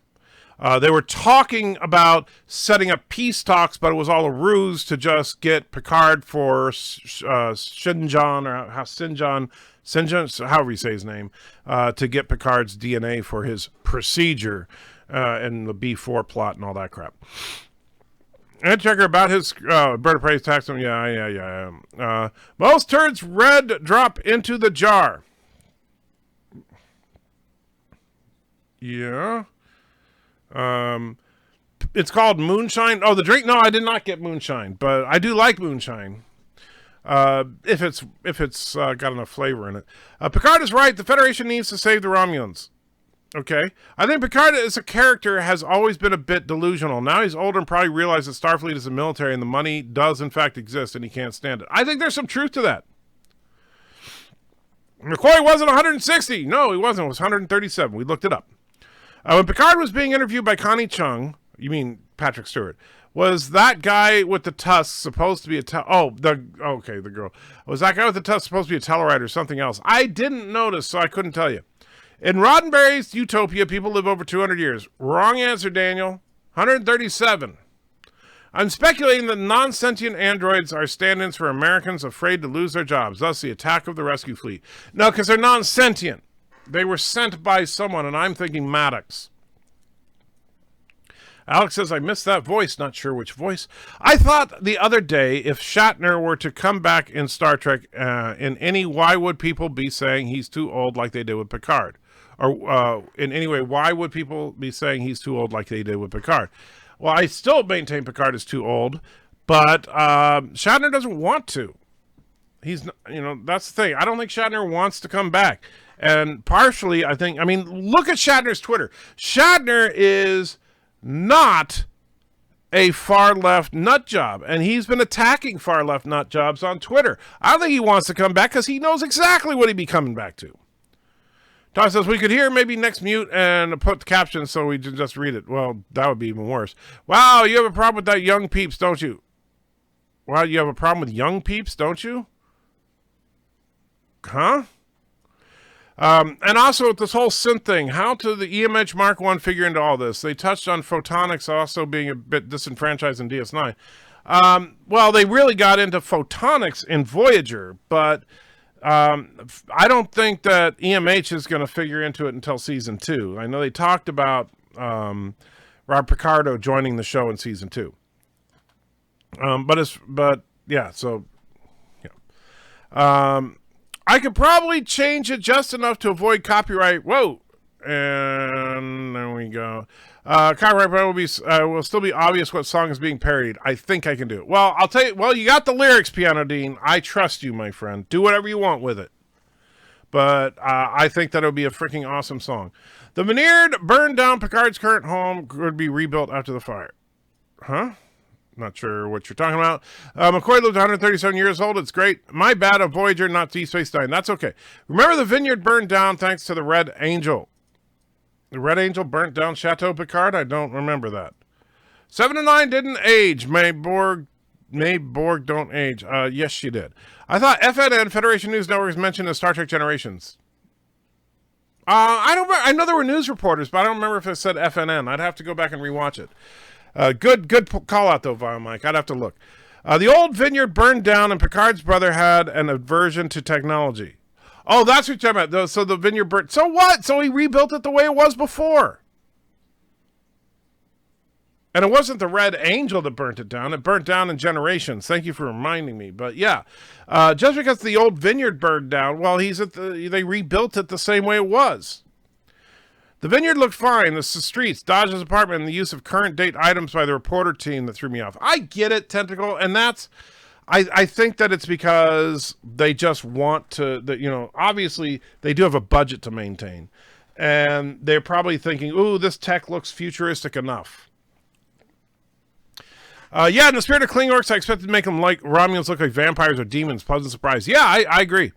[SPEAKER 3] They were talking about setting up peace talks, but it was all a ruse to just get Picard for Sinjin, or Sinjin, however you say his name, to get Picard's DNA for his procedure and the B4 plot and all that crap. And checker about his bird of prey tax him. Yeah. Most turds red drop into the jar. Yeah. It's called moonshine. Oh, the drink. No, I did not get moonshine, but I do like moonshine. If it's got enough flavor in it. Picard is right. The Federation needs to save the Romulans. Okay. I think Picard as a character has always been a bit delusional. Now he's older and probably realizes that Starfleet is a military and the money does in fact exist and he can't stand it. I think there's some truth to that. McCoy wasn't 160. No, he wasn't. It was 137. We looked it up. When Picard was being interviewed by Connie Chung, you mean Patrick Stewart, was that guy with the tusks supposed to be a the girl. Was that guy with the tusks supposed to be a Tellarite or something else? I didn't notice, so I couldn't tell you. In Roddenberry's Utopia, people live over 200 years. Wrong answer, Daniel. 137. I'm speculating that non-sentient androids are stand-ins for Americans afraid to lose their jobs, thus the attack of the rescue fleet. No, because they're non-sentient. They were sent by someone, and I'm thinking Maddox. Alex says, I missed that voice. Not sure which voice. I thought the other day, if Shatner were to come back in Star Trek in any, why would people be saying he's too old like they did with Picard? Or in any way, why would people be saying he's too old like they did with Picard? Well, I still maintain Picard is too old, but Shatner doesn't want to. He's, that's the thing. I don't think Shatner wants to come back. And partially, look at Shatner's Twitter. Shatner is not a far-left nut job, and he's been attacking far-left nut jobs on Twitter. I don't think he wants to come back because he knows exactly what he'd be coming back to. Todd says, we could hear maybe next mute and put the caption so we can just read it. Well, that would be even worse. Wow, you have a problem with that young peeps, don't you? Wow, you have a problem with young peeps, don't you? Huh? And also this whole synth thing, how to the EMH Mark I figure into all this? They touched on photonics also being a bit disenfranchised in DS9. Well, they really got into photonics in Voyager, but I don't think that EMH is going to figure into it until season 2. I know they talked about Rob Picardo joining the show in season 2. I could probably change it just enough to avoid copyright. Whoa. And there we go. Copyright will still be obvious what song is being parodied. I think I can do it. Well, I'll tell you. Well, you got the lyrics, Piano Dean. I trust you, my friend. Do whatever you want with it. But I think that it would be a freaking awesome song. The veneered burned down Picard's current home could be rebuilt after the fire. Huh? Not sure what you're talking about. McCoy lived 137 years old. It's great. My bad, a Voyager, not Deep Space Nine. That's okay. Remember the vineyard burned down thanks to the Red Angel. The Red Angel burnt down Chateau Picard? I don't remember that. 7 and 9 didn't age. May Borg don't age. Yes, she did. I thought FNN, Federation News Network, is mentioned in Star Trek Generations. I don't remember. I know there were news reporters, but I don't remember if it said FNN. I'd have to go back and rewatch it. Good call out though, Vile Mike. I'd have to look. The old vineyard burned down, and Picard's brother had an aversion to technology. Oh, that's what you're talking about. So the vineyard burnt. So what? So he rebuilt it the way it was before. And it wasn't the Red Angel that burnt it down. It burnt down in Generations. Thank you for reminding me. But yeah, just because the old vineyard burned down, well, they rebuilt it the same way it was. The vineyard looked fine. The streets, Dodge's apartment, and the use of current date items by the reporter team that threw me off. I get it, Tentacle, and that's... I think that it's because they just want to... obviously, they do have a budget to maintain. And they're probably thinking, ooh, this tech looks futuristic enough. Yeah, in the spirit of Kling Orcs, I expected to make them like Romulans look like vampires or demons. Pleasant surprise. Yeah, I agree.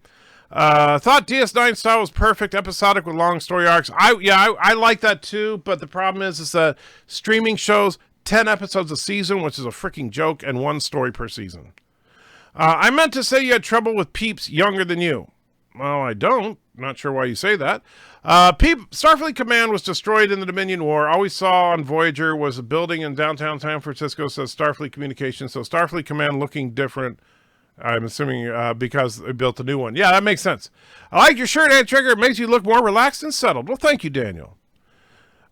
[SPEAKER 3] Thought DS9 style was perfect, episodic with long story arcs. I like that too, but the problem is that streaming shows 10 episodes a season, which is a freaking joke, and 1 story per season. I meant to say you had trouble with peeps younger than you. Well, I don't. Not sure why you say that. Starfleet Command was destroyed in the Dominion War. All we saw on Voyager was a building in downtown San Francisco says Starfleet Communications. So Starfleet Command looking different, I'm assuming, because they built a new one. Yeah, that makes sense. I like your shirt, Ant Trigger. It makes you look more relaxed and settled. Well, thank you, Daniel.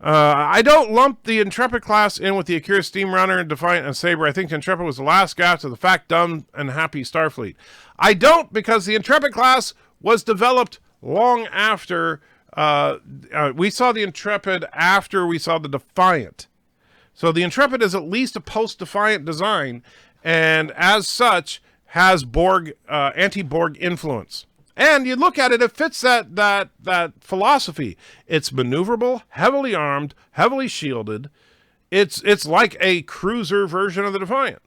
[SPEAKER 3] I don't lump the Intrepid class in with the Akira Steam Runner, Defiant, and Saber. I think the Intrepid was the last gasp of the fat, dumb, and happy Starfleet. I don't, because the Intrepid class was developed long after we saw the Intrepid after we saw the Defiant. So the Intrepid is at least a post-Defiant design, and as such has Borg anti-Borg influence. And you look at it, it fits that philosophy. It's maneuverable, heavily armed, heavily shielded. It's like a cruiser version of the Defiant.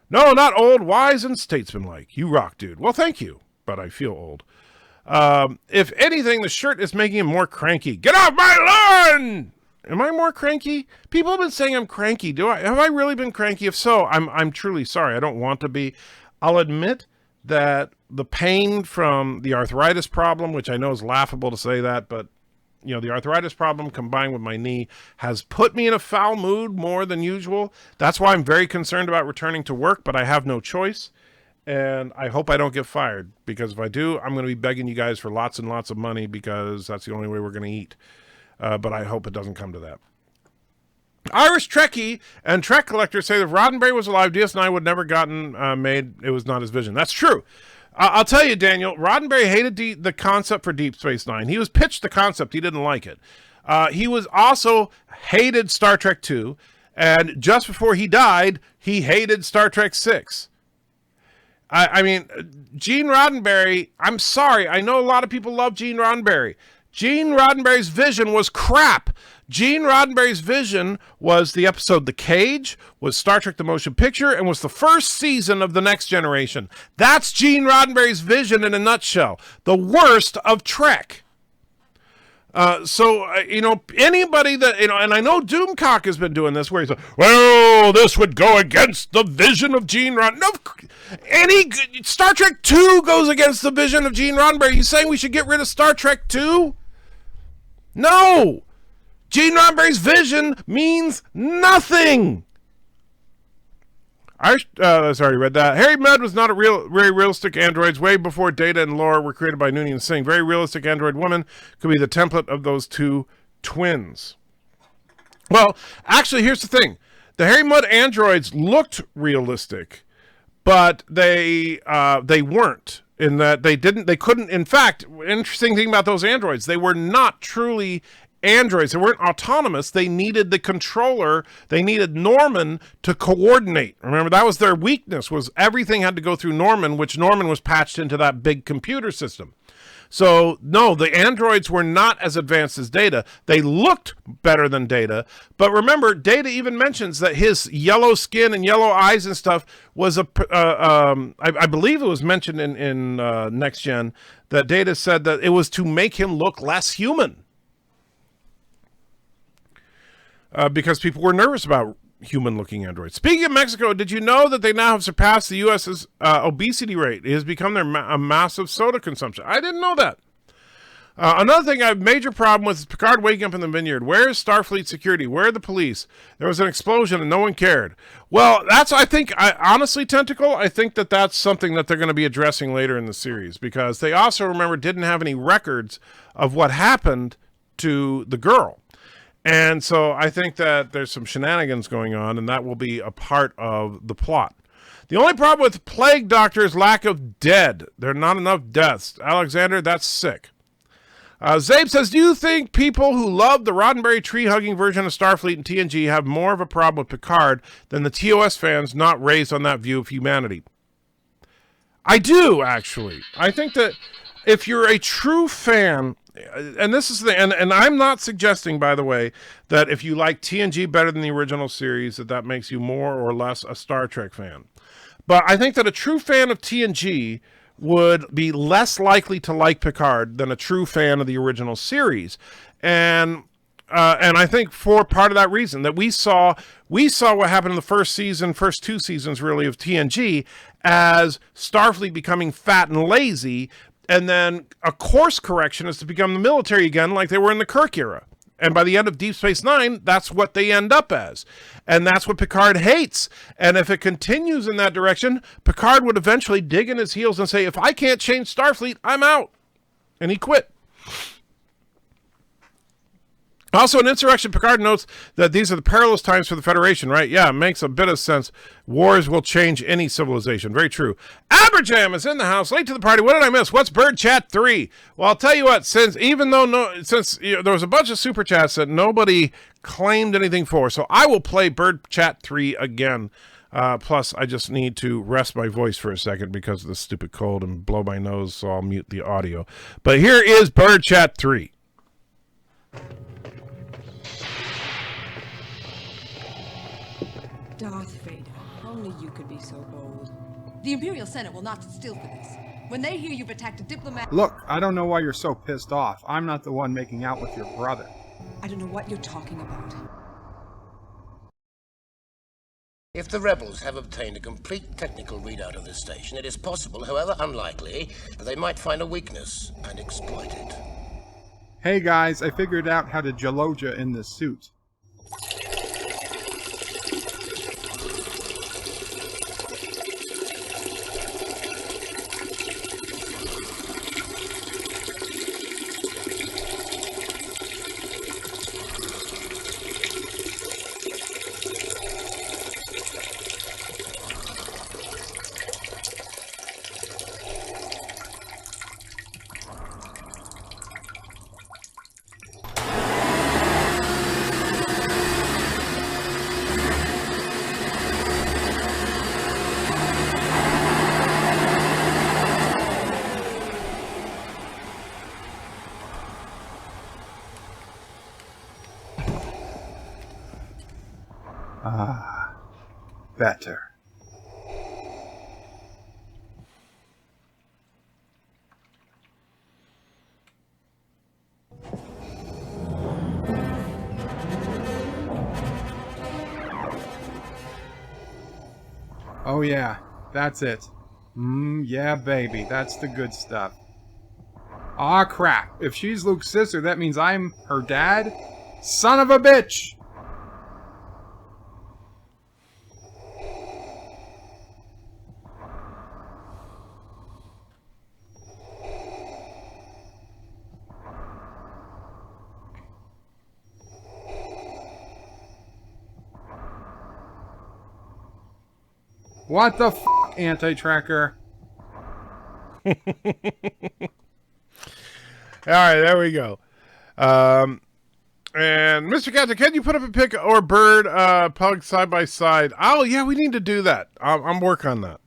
[SPEAKER 3] No, not old, wise, and statesmanlike. You rock, dude. Well, thank you, but I feel old. If anything, the shirt is making him more cranky. Get off my lawn! Am I more cranky? People have been saying I'm cranky. Have I really been cranky? If so, I'm truly sorry. I don't want to be. I'll admit that the pain from the arthritis problem, which I know is laughable to say that, but you know, the arthritis problem combined with my knee has put me in a foul mood more than usual. That's why I'm very concerned about returning to work, but I have no choice. And I hope I don't get fired, because if I do, I'm going to be begging you guys for lots and lots of money, because that's the only way we're going to eat. But I hope it doesn't come to that. Irish Trekkie and Trek Collector say that if Roddenberry was alive, DS9 would never gotten made. It was not his vision. That's true. I'll tell you, Daniel, Roddenberry hated the concept for Deep Space Nine. He was pitched the concept. He didn't like it. He was also hated Star Trek 2. And just before he died, he hated Star Trek 6. I mean, Gene Roddenberry, I'm sorry. I know a lot of people love Gene Roddenberry. Gene Roddenberry's vision was crap. Gene Roddenberry's vision was the episode The Cage, was Star Trek The Motion Picture, and was the first season of The Next Generation. That's Gene Roddenberry's vision in a nutshell. The worst of Trek. You know, anybody that, you know, and I know Doomcock has been doing this, where he's like, well, this would go against the vision of Gene Roddenberry. No, Star Trek 2 goes against the vision of Gene Roddenberry. You saying we should get rid of Star Trek 2? No! Gene Roddenberry's vision means nothing! I already read that. Harry Mudd was not very realistic androids way before Data and Lore were created by Noonien and Singh. Very realistic android woman could be the template of those two twins. Well, actually, here's the thing. The Harry Mudd androids looked realistic, but they weren't. In that they couldn't, in fact, interesting thing about those androids, they were not truly androids. They weren't autonomous. They needed the controller. They needed Norman to coordinate. Remember, that was their weakness, was everything had to go through Norman, which Norman was patched into that big computer system. So, no, the androids were not as advanced as Data. They looked better than Data. But remember, Data even mentions that his yellow skin and yellow eyes and stuff was I believe it was mentioned in Next Gen, that Data said that it was to make him look less human. Because people were nervous about human-looking androids. Speaking of Mexico, did you know that they now have surpassed the U.S.'s obesity rate? It has become a massive soda consumption. I didn't know that. Another thing I have a major problem with is Picard waking up in the vineyard. Where is Starfleet security? Where are the police? There was an explosion and no one cared. Well, honestly, Tentacle, I think that's something that they're going to be addressing later in the series, because they also, remember, didn't have any records of what happened to the girl. And so I think that there's some shenanigans going on, and that will be a part of the plot. The only problem with Plague Doctor is lack of dead. There are not enough deaths. Alexander, that's sick. Zabe says, do you think people who love the Roddenberry tree-hugging version of Starfleet and TNG have more of a problem with Picard than the TOS fans not raised on that view of humanity? I do, actually. I think that if you're a true fan and this is the and I'm not suggesting, by the way, that if you like TNG better than the original series, that makes you more or less a Star Trek fan. But I think that a true fan of TNG would be less likely to like Picard than a true fan of the original series, and I think for part of that reason that we saw what happened in the first two seasons really of TNG as Starfleet becoming fat and lazy, and then a course correction is to become the military again like they were in the Kirk era. And by the end of Deep Space Nine, that's what they end up as. And that's what Picard hates. And if it continues in that direction, Picard would eventually dig in his heels and say, if I can't change Starfleet, I'm out. And he quit. Also, in Insurrection, Picard notes that these are the perilous times for the Federation, right? Yeah, it makes a bit of sense. Wars will change any civilization. Very true. Aberjam is in the house, late to the party. What did I miss? What's Bird Chat 3? Well, I'll tell you what, since there was a bunch of super chats that nobody claimed anything for, so I will play Bird Chat 3 again. Plus, I just need to rest my voice for a second because of the stupid cold and blow my nose, so I'll mute the audio. But here is Bird Chat 3.
[SPEAKER 5] Darth Vader, only you could be so bold. The Imperial Senate will not sit still for this. When they hear you've attacked a diplomat...
[SPEAKER 6] Look, I don't know why you're so pissed off. I'm not the one making out with your brother.
[SPEAKER 5] I don't know what you're talking about.
[SPEAKER 7] If the rebels have obtained a complete technical readout of this station, it is possible, however unlikely, that they might find a weakness and exploit it.
[SPEAKER 6] Hey guys, I figured out how to Jaloja in this suit. Better. Oh yeah, that's it. Yeah baby, that's the good stuff. Aw crap, if she's Luke's sister, that means I'm her dad? Son of a bitch! What the f***, anti-tracker?
[SPEAKER 3] All right, there we go. And Mr. Captain, can you put up a pic or bird pug side by side? Oh, yeah, we need to do that. I'm working on that.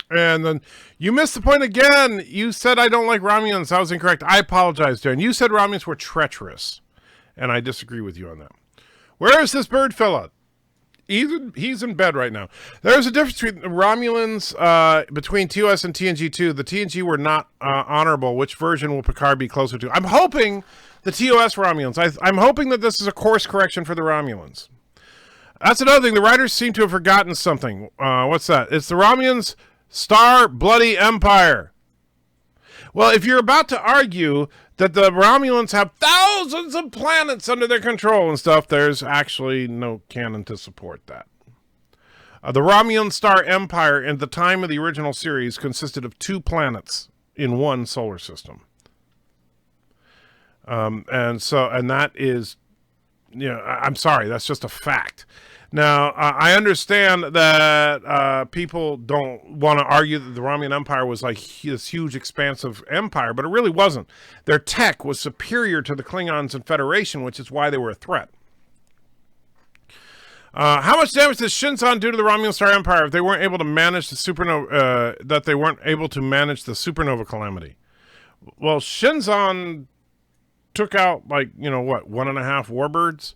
[SPEAKER 3] And then you missed the point again. You said I don't like Romulans. I was incorrect. I apologize, Darren. You said Romulans were treacherous, and I disagree with you on that. Where is this bird fella? He's in bed right now. There's a difference between the Romulans, between TOS and TNG2. The TNG were not honorable. Which version will Picard be closer to? I'm hoping the TOS Romulans. I'm hoping that this is a course correction for the Romulans. That's another thing. The writers seem to have forgotten something. What's that? It's the Romulans' Star Bloody Empire. Well, if you're about to argue that the Romulans have thousands of planets under their control and stuff, there's actually no canon to support that. The Romulan Star Empire in the time of the original series consisted of 2 planets in one solar system. And that is, I'm sorry, that's just a fact. Now, I understand that people don't want to argue that the Romulan Empire was like this huge, expansive empire, but it really wasn't. Their tech was superior to the Klingons and Federation, which is why they were a threat. How much damage does Shinzon do to the Romulan Star Empire if they weren't able to manage the supernova? That they weren't able to manage the supernova calamity? Well, Shinzon took out, like, you know, what, 1.5 warbirds?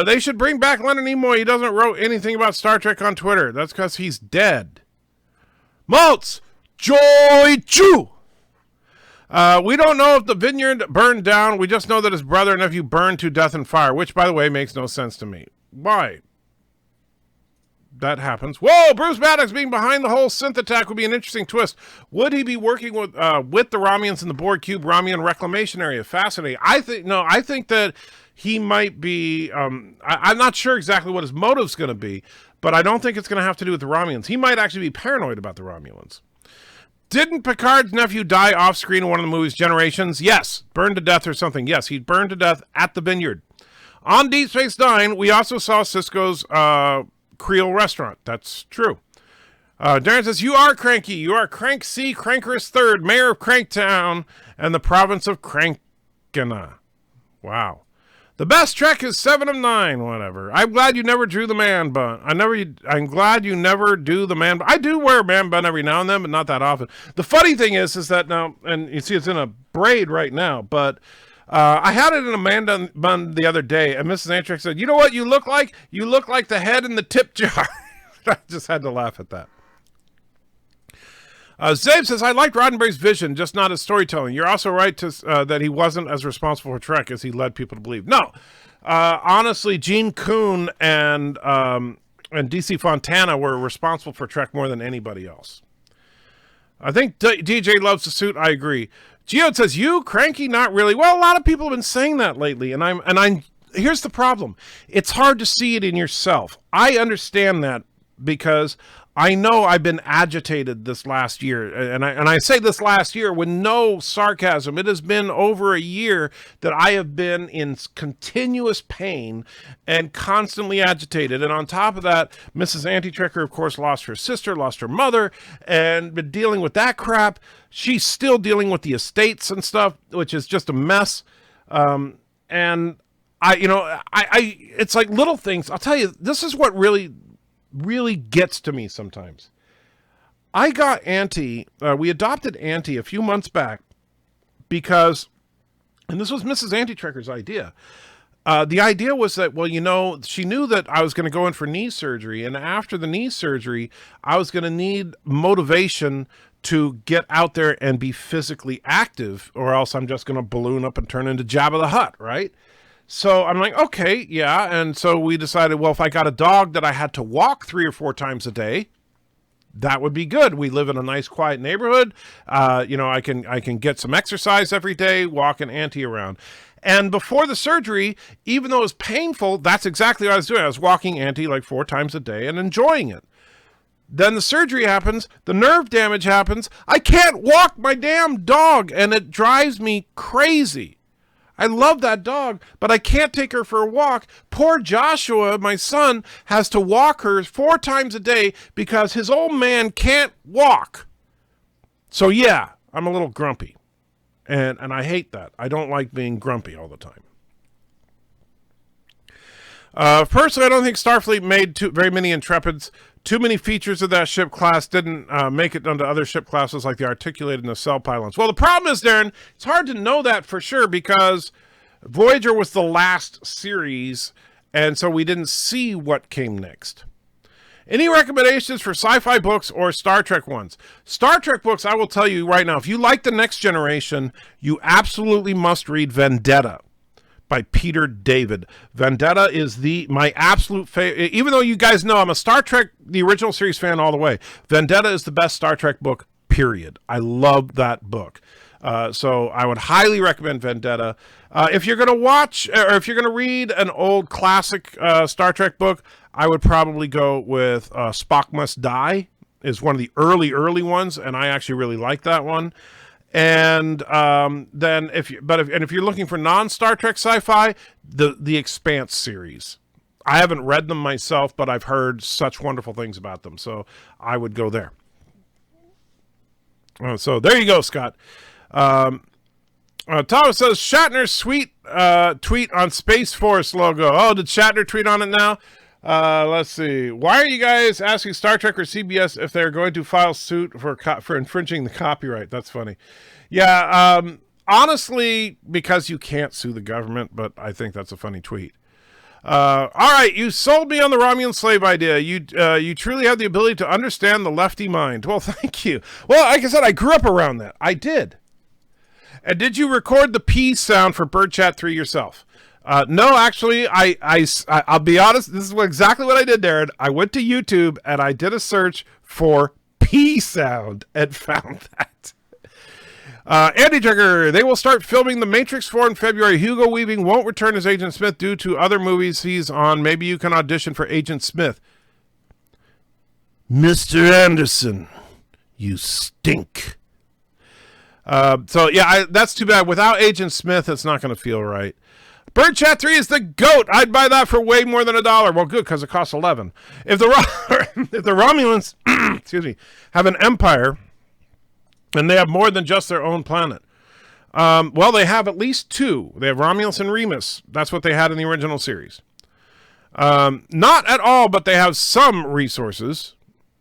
[SPEAKER 3] They should bring back Leonard Nimoy. He doesn't wrote anything about Star Trek on Twitter. That's because he's dead. Maltz! Joy Chu! We don't know if the vineyard burned down. We just know that his brother and nephew burned to death in fire, which, by the way, makes no sense to me. Why? That happens. Whoa! Bruce Maddox being behind the whole synth attack would be an interesting twist. Would he be working with the Romulans in the Borg Cube Romulan reclamation area? Fascinating. I think that he might be... I'm not sure exactly what his motive's going to be, but I don't think it's going to have to do with the Romulans. He might actually be paranoid about the Romulans. Didn't Picard's nephew die off-screen in one of the movie's Generations? Yes. Burned to death or something. Yes, he burned to death at the vineyard. On Deep Space Nine, we also saw Sisko's Creole restaurant. That's true. Darren says, you are cranky. You are Crank C. Crankerous III, mayor of Cranktown and the province of Crankana. Wow. The best Trek is 7 of 9, whatever. I'm glad you never drew the man bun. I'm glad you never do the man bun. I do wear a man bun every now and then, but not that often. The funny thing is that now, and you see it's in a braid right now, but I had it in a man bun the other day, and Mrs. Antrix said, you know what you look like? You look like the head in the tip jar. I just had to laugh at that. Zabe says, I liked Roddenberry's vision, just not his storytelling. You're also right to that he wasn't as responsible for Trek as he led people to believe. No. Honestly, Gene Kuhn and DC Fontana were responsible for Trek more than anybody else. I think DJ loves the suit. I agree. Geode says, you cranky? Not really. Well, a lot of people have been saying that lately, and I'm here's the problem. It's hard to see it in yourself. I understand that because I know I've been agitated this last year, and I say this last year with no sarcasm. It has been over a year that I have been in continuous pain and constantly agitated. And on top of that, Mrs. Anti-Trekker, of course, lost her sister, lost her mother, and been dealing with that crap. She's still dealing with the estates and stuff, which is just a mess. And it's like little things. I'll tell you, this is what really gets to me sometimes. I got Auntie, we adopted Auntie a few months back because, and this was Mrs. Anti-Trekker's idea. The idea was that, well, you know, she knew that I was going to go in for knee surgery, and after the knee surgery, I was going to need motivation to get out there and be physically active, or else I'm just going to balloon up and turn into Jabba the Hutt, right? So I'm like, okay, yeah. And so we decided, well, if I got a dog that I had to walk 3 or 4 times a day, that would be good. We live in a nice, quiet neighborhood. I can get some exercise every day, walking Auntie around. And before the surgery, even though it was painful, that's exactly what I was doing. I was walking Auntie like 4 times a day and enjoying it. Then the surgery happens, the nerve damage happens. I can't walk my damn dog, and it drives me crazy. I love that dog, but I can't take her for a walk. Poor Joshua, my son, has to walk her 4 times a day because his old man can't walk. So yeah, I'm a little grumpy. And I hate that. I don't like being grumpy all the time. Personally, I don't think Starfleet made very many Intrepids. Too many features of that ship class didn't make it onto other ship classes like the articulated nacelle pylons. Well, the problem is, Darren, it's hard to know that for sure because Voyager was the last series, and so we didn't see what came next. Any recommendations for sci-fi books or Star Trek ones? Star Trek books, I will tell you right now, if you like The Next Generation, you absolutely must read Vendetta by Peter David. Vendetta is my absolute favorite. Even though you guys know I'm a Star Trek, the original series fan all the way, Vendetta is the best Star Trek book, period. I love that book. So I would highly recommend Vendetta. If you're going to watch, or if you're going to read an old classic Star Trek book, I would probably go with Spock Must Die. Is one of the early ones, and I actually really like that one. And then if you're looking for non-Star Trek sci-fi, the Expanse series. I haven't read them myself, but I've heard such wonderful things about them, so I would go there. So there you go, Scott. Thomas says Shatner's sweet tweet on Space Force logo. Oh, did Shatner tweet on it now? Let's see. Why are you guys asking Star Trek or CBS if they're going to file suit for infringing the copyright? That's funny. Yeah, honestly, because you can't sue the government, but I think that's a funny tweet. All right, you sold me on the Romulan slave idea. You truly have the ability to understand the lefty mind. Well, thank you. Well, like I said, I grew up around that. I did. And did you record the P sound for Bird Chat 3 yourself? No, actually, I'll be honest. This is exactly what I did, Darren. I went to YouTube and I did a search for P sound and found that. Andy Trigger, they will start filming The Matrix 4 in February. Hugo Weaving won't return as Agent Smith due to other movies he's on. Maybe you can audition for Agent Smith. Mr. Anderson, you stink. So, yeah, that's too bad. Without Agent Smith, it's not going to feel right. Bird Chat 3 is the GOAT. I'd buy that for way more than $1. Well, good, because it costs 11. If the Romulans, excuse me, have an empire, and they have more than just their own planet, well, they have at least two. They have Romulus and Remus. That's what they had in the original series. Not at all, but they have some resources.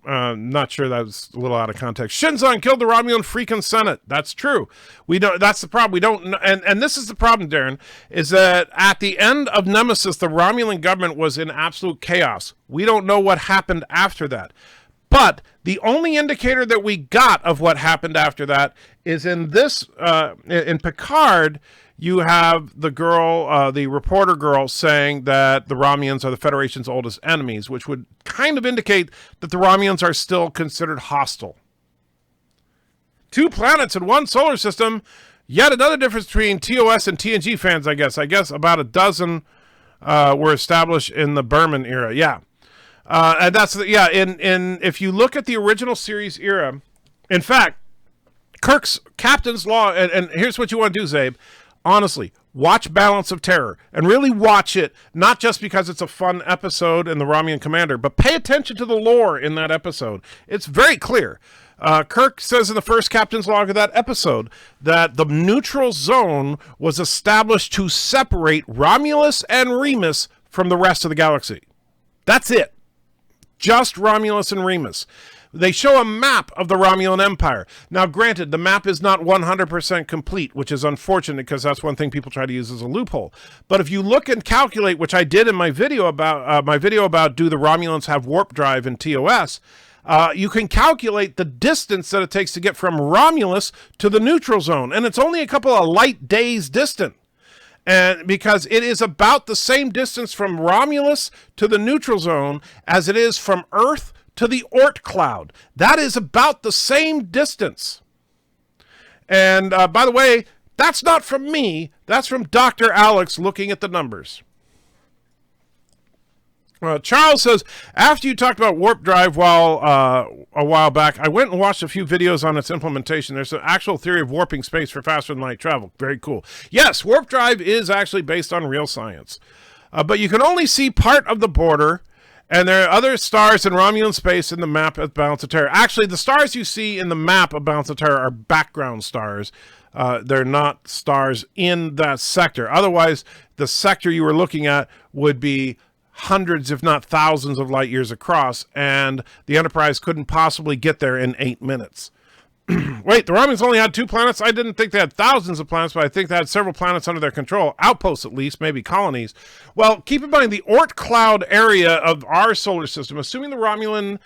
[SPEAKER 3] Not sure that was a little out of context. Shinzon killed the Romulan freaking Senate. That's true. We don't. That's the problem. We don't. And this is the problem, Darren, is that at the end of Nemesis, the Romulan government was in absolute chaos. We don't know what happened after that. But the only indicator that we got of what happened after that is in this, in Picard. You have the girl, the reporter girl, saying that the Romulans are the Federation's oldest enemies, which would kind of indicate that the Romulans are still considered hostile. 2 planets in one solar system. Yet another difference between TOS and TNG fans, I guess. I guess about a dozen were established in the Berman era. Yeah. And that's, yeah, in if you look at the original series era, in fact, Kirk's Captain's Law, and here's what you want to do, Zabe. Honestly, watch Balance of Terror and really watch it, not just because it's a fun episode and the Romulan commander, but pay attention to the lore in that episode. It's very clear. Kirk says in the first Captain's Log of that episode that the neutral zone was established to separate Romulus and Remus from the rest of the galaxy. That's it. Just Romulus and Remus. They show a map of the Romulan Empire. Now, granted, the map is not 100% complete, which is unfortunate because that's one thing people try to use as a loophole. But if you look and calculate, which I did in my video about do the Romulans have warp drive in TOS, you can calculate the distance that it takes to get from Romulus to the neutral zone, and it's only a couple of light days distant. And because it is about the same distance from Romulus to the neutral zone as it is from Earth to the Oort cloud. That is about the same distance. And by the way, that's not from me. That's from Dr. Alex looking at the numbers. Charles says, after you talked about warp drive a while back, I went and watched a few videos on its implementation. There's an actual theory of warping space for faster than light travel. Very cool. Yes, warp drive is actually based on real science. But you can only see part of the border, and there are other stars in Romulan space in the map of Balance of Terror. Actually, the stars you see in the map of Balance of Terror are background stars. They're not stars in that sector. Otherwise, the sector you were looking at would be hundreds, if not thousands of light years across, and the Enterprise couldn't possibly get there in 8 minutes. Wait, the Romulans only had 2 planets? I didn't think they had thousands of planets, but I think they had several planets under their control. Outposts, at least, maybe colonies. Well, keep in mind, the Oort cloud area of our solar system, assuming the Romulan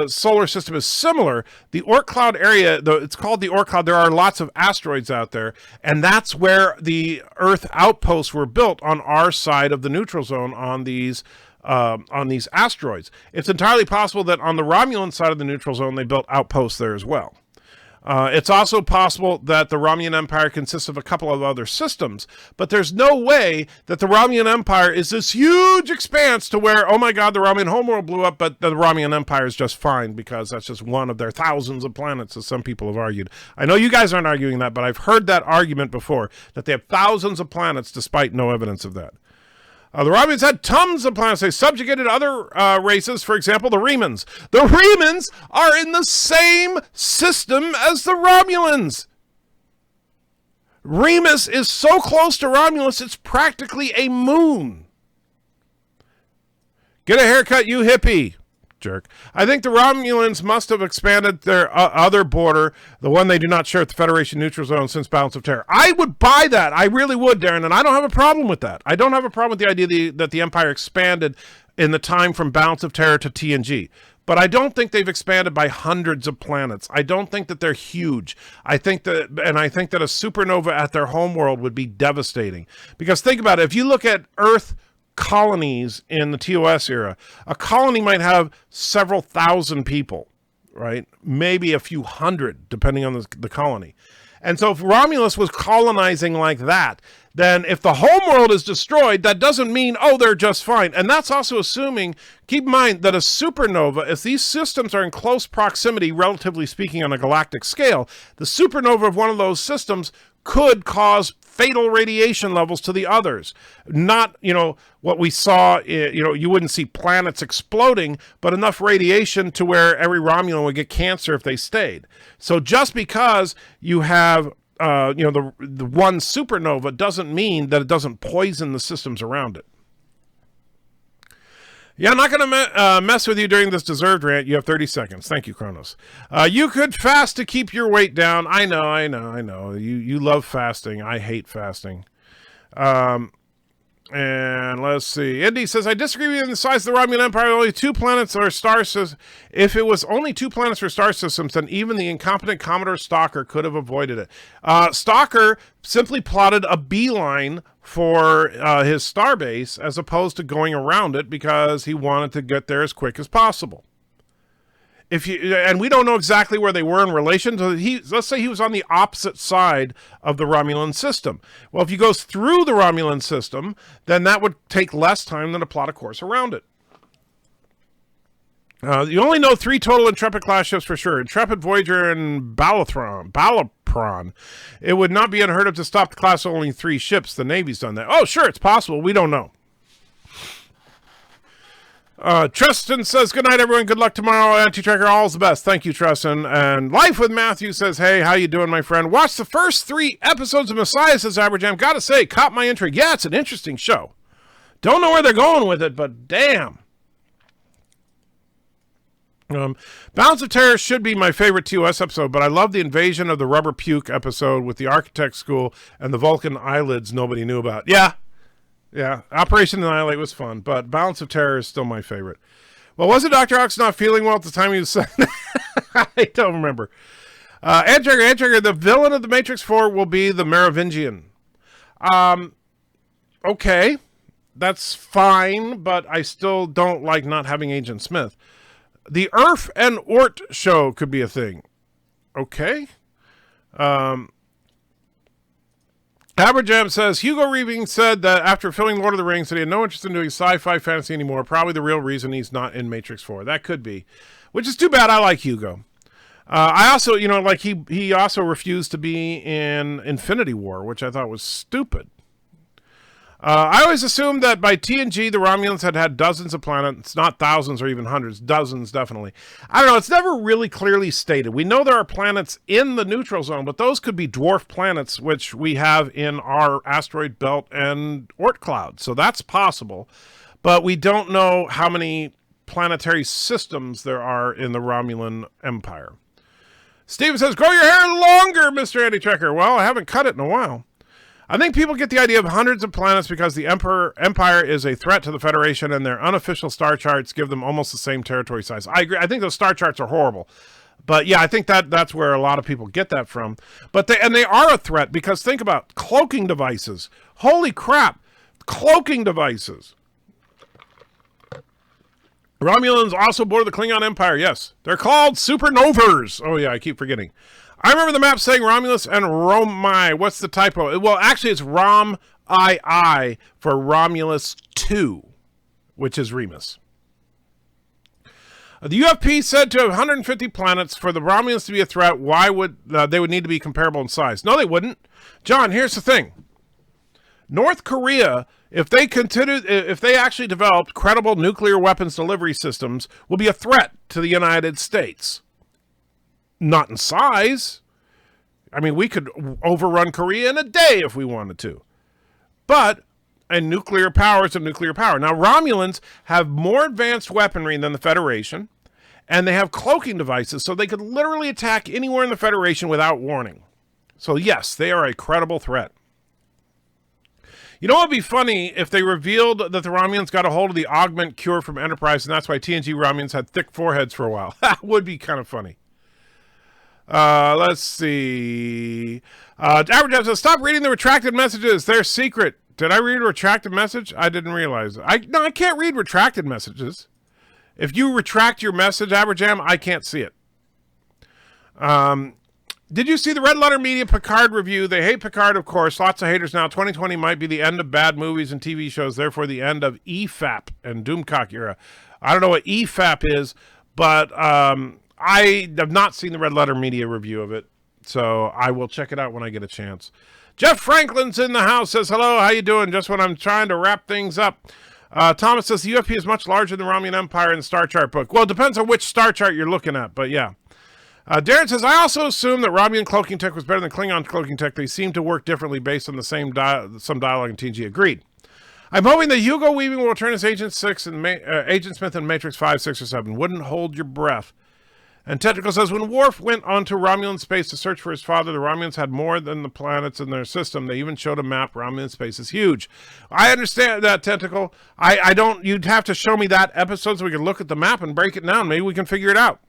[SPEAKER 3] solar system is similar, the Oort cloud area, it's called the Oort cloud, there are lots of asteroids out there, and that's where the Earth outposts were built on our side of the neutral zone on these asteroids. It's entirely possible that on the Romulan side of the neutral zone, they built outposts there as well. It's also possible that the Romulan Empire consists of a couple of other systems, but there's no way that the Romulan Empire is this huge expanse to where, oh my god, the Romulan homeworld blew up, but the Romulan Empire is just fine because that's just one of their thousands of planets, as some people have argued. I know you guys aren't arguing that, but I've heard that argument before, that they have thousands of planets despite no evidence of that. The Romulans had tons of planets. They subjugated other races, for example, the Remans. The Remans are in the same system as the Romulans. Remus is so close to Romulus, it's practically a moon. Get a haircut, you hippie. Jerk. I think the Romulans must have expanded their other border, the one they do not share with the Federation neutral zone since Balance of Terror. I would buy that. I really would, Darren, and I don't have a problem with that. I don't have a problem with the idea that the Empire expanded in the time from Balance of Terror to TNG. But I don't think they've expanded by hundreds of planets. I don't think that they're huge. I think that a supernova at their homeworld would be devastating. Because think about it. If you look at Earth colonies in the TOS era, a colony might have several thousand people, right? Maybe a few hundred, depending on the colony. And so if Romulus was colonizing like that, then if the homeworld is destroyed, that doesn't mean, oh, they're just fine. And that's also assuming, keep in mind that a supernova, if these systems are in close proximity, relatively speaking on a galactic scale, the supernova of one of those systems could cause fatal radiation levels to the others. Not, what we saw, you wouldn't see planets exploding, but enough radiation to where every Romulan would get cancer if they stayed. So just because you have, the one supernova doesn't mean that it doesn't poison the systems around it. Yeah, I'm not going to mess with you during this deserved rant. You have 30 seconds. Thank you, Kronos. You could fast to keep your weight down. I know. You love fasting. I hate fasting. And let's see. Indy says, I disagree with you on the size of the Romulan Empire. Only 2 planets or star systems. If it was only 2 planets or star systems, then even the incompetent Commodore Stalker could have avoided it. Stalker simply plotted a beeline for his starbase as opposed to going around it because he wanted to get there as quick as possible. And we don't know exactly where they were in relation to let's say he was on the opposite side of the Romulan system. Well, if he goes through the Romulan system, then that would take less time than to plot a course around it. You only know 3 total Intrepid class ships for sure. Intrepid, Voyager, and Balapron. It would not be unheard of to stop the class of only 3 ships. The Navy's done that. Oh, sure, it's possible. We don't know. Tristan says, good night, everyone. Good luck tomorrow. Anti-Tracker, all's the best. Thank you, Tristan. And Life with Matthew says, hey, how you doing, my friend? Watch the first 3 episodes of Messiah, says Aberjam. Gotta say, caught my intrigue. Yeah, it's an interesting show. Don't know where they're going with it, but damn. Balance of Terror should be my favorite TOS episode, but I love the invasion of the Rubber Puke episode with the Architect School and the Vulcan eyelids nobody knew about. Yeah, Operation Annihilate was fun, but Balance of Terror is still my favorite. Well, was it Dr. Ox not feeling well at the time he was saying I don't remember. Antrigger, the villain of the Matrix 4 will be the Merovingian. Okay, that's fine, but I still don't like not having Agent Smith. The Urf and Ort show could be a thing. Okay. Aberjam says, Hugo Reaving said that after filming Lord of the Rings that he had no interest in doing sci-fi fantasy anymore. Probably the real reason he's not in Matrix 4. That could be. Which is too bad. I like Hugo. I also, he also refused to be in Infinity War, which I thought was stupid. I always assumed that by TNG, the Romulans had dozens of planets, not thousands or even hundreds, dozens definitely. I don't know, it's never really clearly stated. We know there are planets in the neutral zone, but those could be dwarf planets, which we have in our asteroid belt and Oort cloud. So that's possible. But we don't know how many planetary systems there are in the Romulan Empire. Steven says, grow your hair longer, Mr. Anti-Trekker. Well, I haven't cut it in a while. I think people get the idea of hundreds of planets because the Empire is a threat to the Federation and their unofficial star charts give them almost the same territory size. I agree. I think those star charts are horrible. But yeah, I think that's where a lot of people get that from. But they are a threat because think about cloaking devices. Holy crap. Cloaking devices. Romulans also board the Klingon Empire. Yes. They're called supernovas. Oh yeah, I keep forgetting. I remember the map saying Romulus and Romi. What's the typo? Well, actually, it's Rom-I-I for Romulus 2, which is Remus. The UFP said to have 150 planets. For the Romulans to be a threat, why would they would need to be comparable in size? No, they wouldn't. John, here's the thing. North Korea, if they actually developed credible nuclear weapons delivery systems, will be a threat to the United States. Not in size. I mean, we could overrun Korea in a day if we wanted to. But and nuclear powers of nuclear power. Now, Romulans have more advanced weaponry than the Federation, and they have cloaking devices, so they could literally attack anywhere in the Federation without warning. So yes, they are a credible threat. You know what would be funny if they revealed that the Romulans got a hold of the augment cure from Enterprise, and that's why TNG Romulans had thick foreheads for a while. That would be kind of funny. Let's see. Average says, stop reading the retracted messages. They're secret. Did I read a retracted message? I didn't realize. I can't read retracted messages. If you retract your message, Aberjam, I can't see it. Did you see the Red Letter Media Picard review? They hate Picard, of course. Lots of haters now. 2020 might be the end of bad movies and TV shows, therefore the end of EFAP and Doomcock era. I don't know what EFAP is, but I have not seen the Red Letter Media review of it, so I will check it out when I get a chance. Jeff Franklin's in the house, says, hello, how you doing? Just when I'm trying to wrap things up. Thomas says, the UFP is much larger than the Romulan Empire in the Star Chart book. Well, it depends on which Star Chart you're looking at, but yeah. Darren says, I also assume that Romulan cloaking tech was better than Klingon cloaking tech. They seem to work differently based on the same some dialogue in TNG. Agreed. I'm hoping that Hugo Weaving will return as Agent 6 and Agent Smith in Matrix 5, 6, or 7. Wouldn't hold your breath. And Technical says, when Worf went onto Romulan space to search for his father, the Romulans had more than the planets in their system. They even showed a map. Romulan space is huge. I understand that, Tentacle. I don't, you'd have to show me that episode so we can look at the map and break it down. Maybe we can figure it out.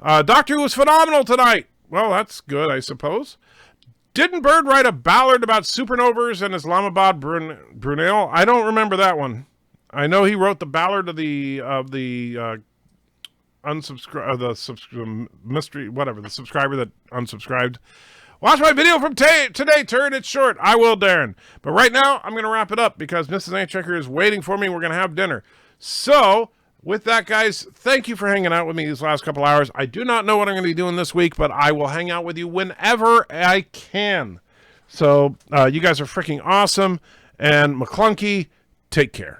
[SPEAKER 3] Doctor Who was phenomenal tonight. Well, that's good, I suppose. Didn't Bird write a ballad about supernovas and Islamabad Brunel? I don't remember that one. I know he wrote the ballad of the mystery, whatever, the subscriber that unsubscribed. Watch my video from today, turn it short. I will, Darren. But right now, I'm going to wrap it up because Mrs. Antchecker is waiting for me. We're going to have dinner. So, with that, guys, thank you for hanging out with me these last couple hours. I do not know what I'm going to be doing this week, but I will hang out with you whenever I can. So, you guys are freaking awesome. And McClunky, take care.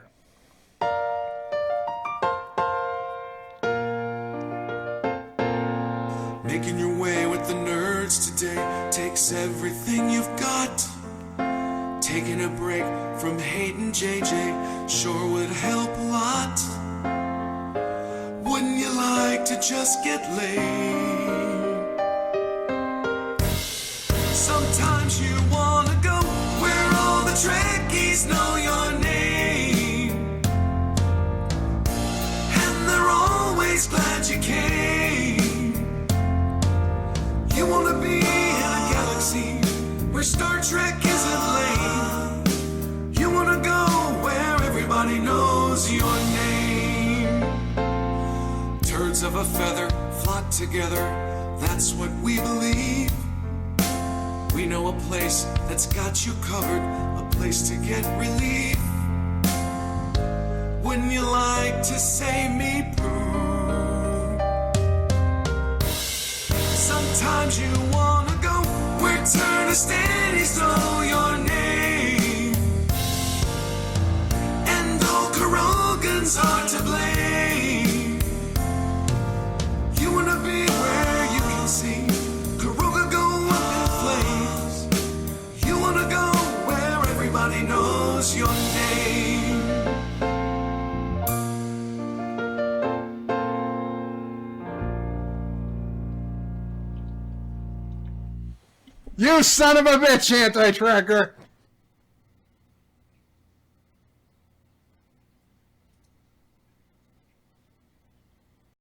[SPEAKER 2] Making your way with the nerds today takes everything you've got. Taking a break from hating JJ sure would help a lot. Wouldn't you like to just get laid? Sometimes you wanna go where all the Trekkies know your name, and they're always glad you came. You wanna be in a galaxy where Star Trek isn't lame. You wanna go where everybody knows your name. Turds of a feather flock together, that's what we believe. We know a place that's got you covered, a place to get relief. Wouldn't you like to say me Prue? Sometimes you wanna go where Turnistannies know your name, and all Karogans are to blame. You wanna be where you can see Karoga go up in flames. You wanna go where everybody knows your name.
[SPEAKER 6] You son of a bitch, anti-tracker!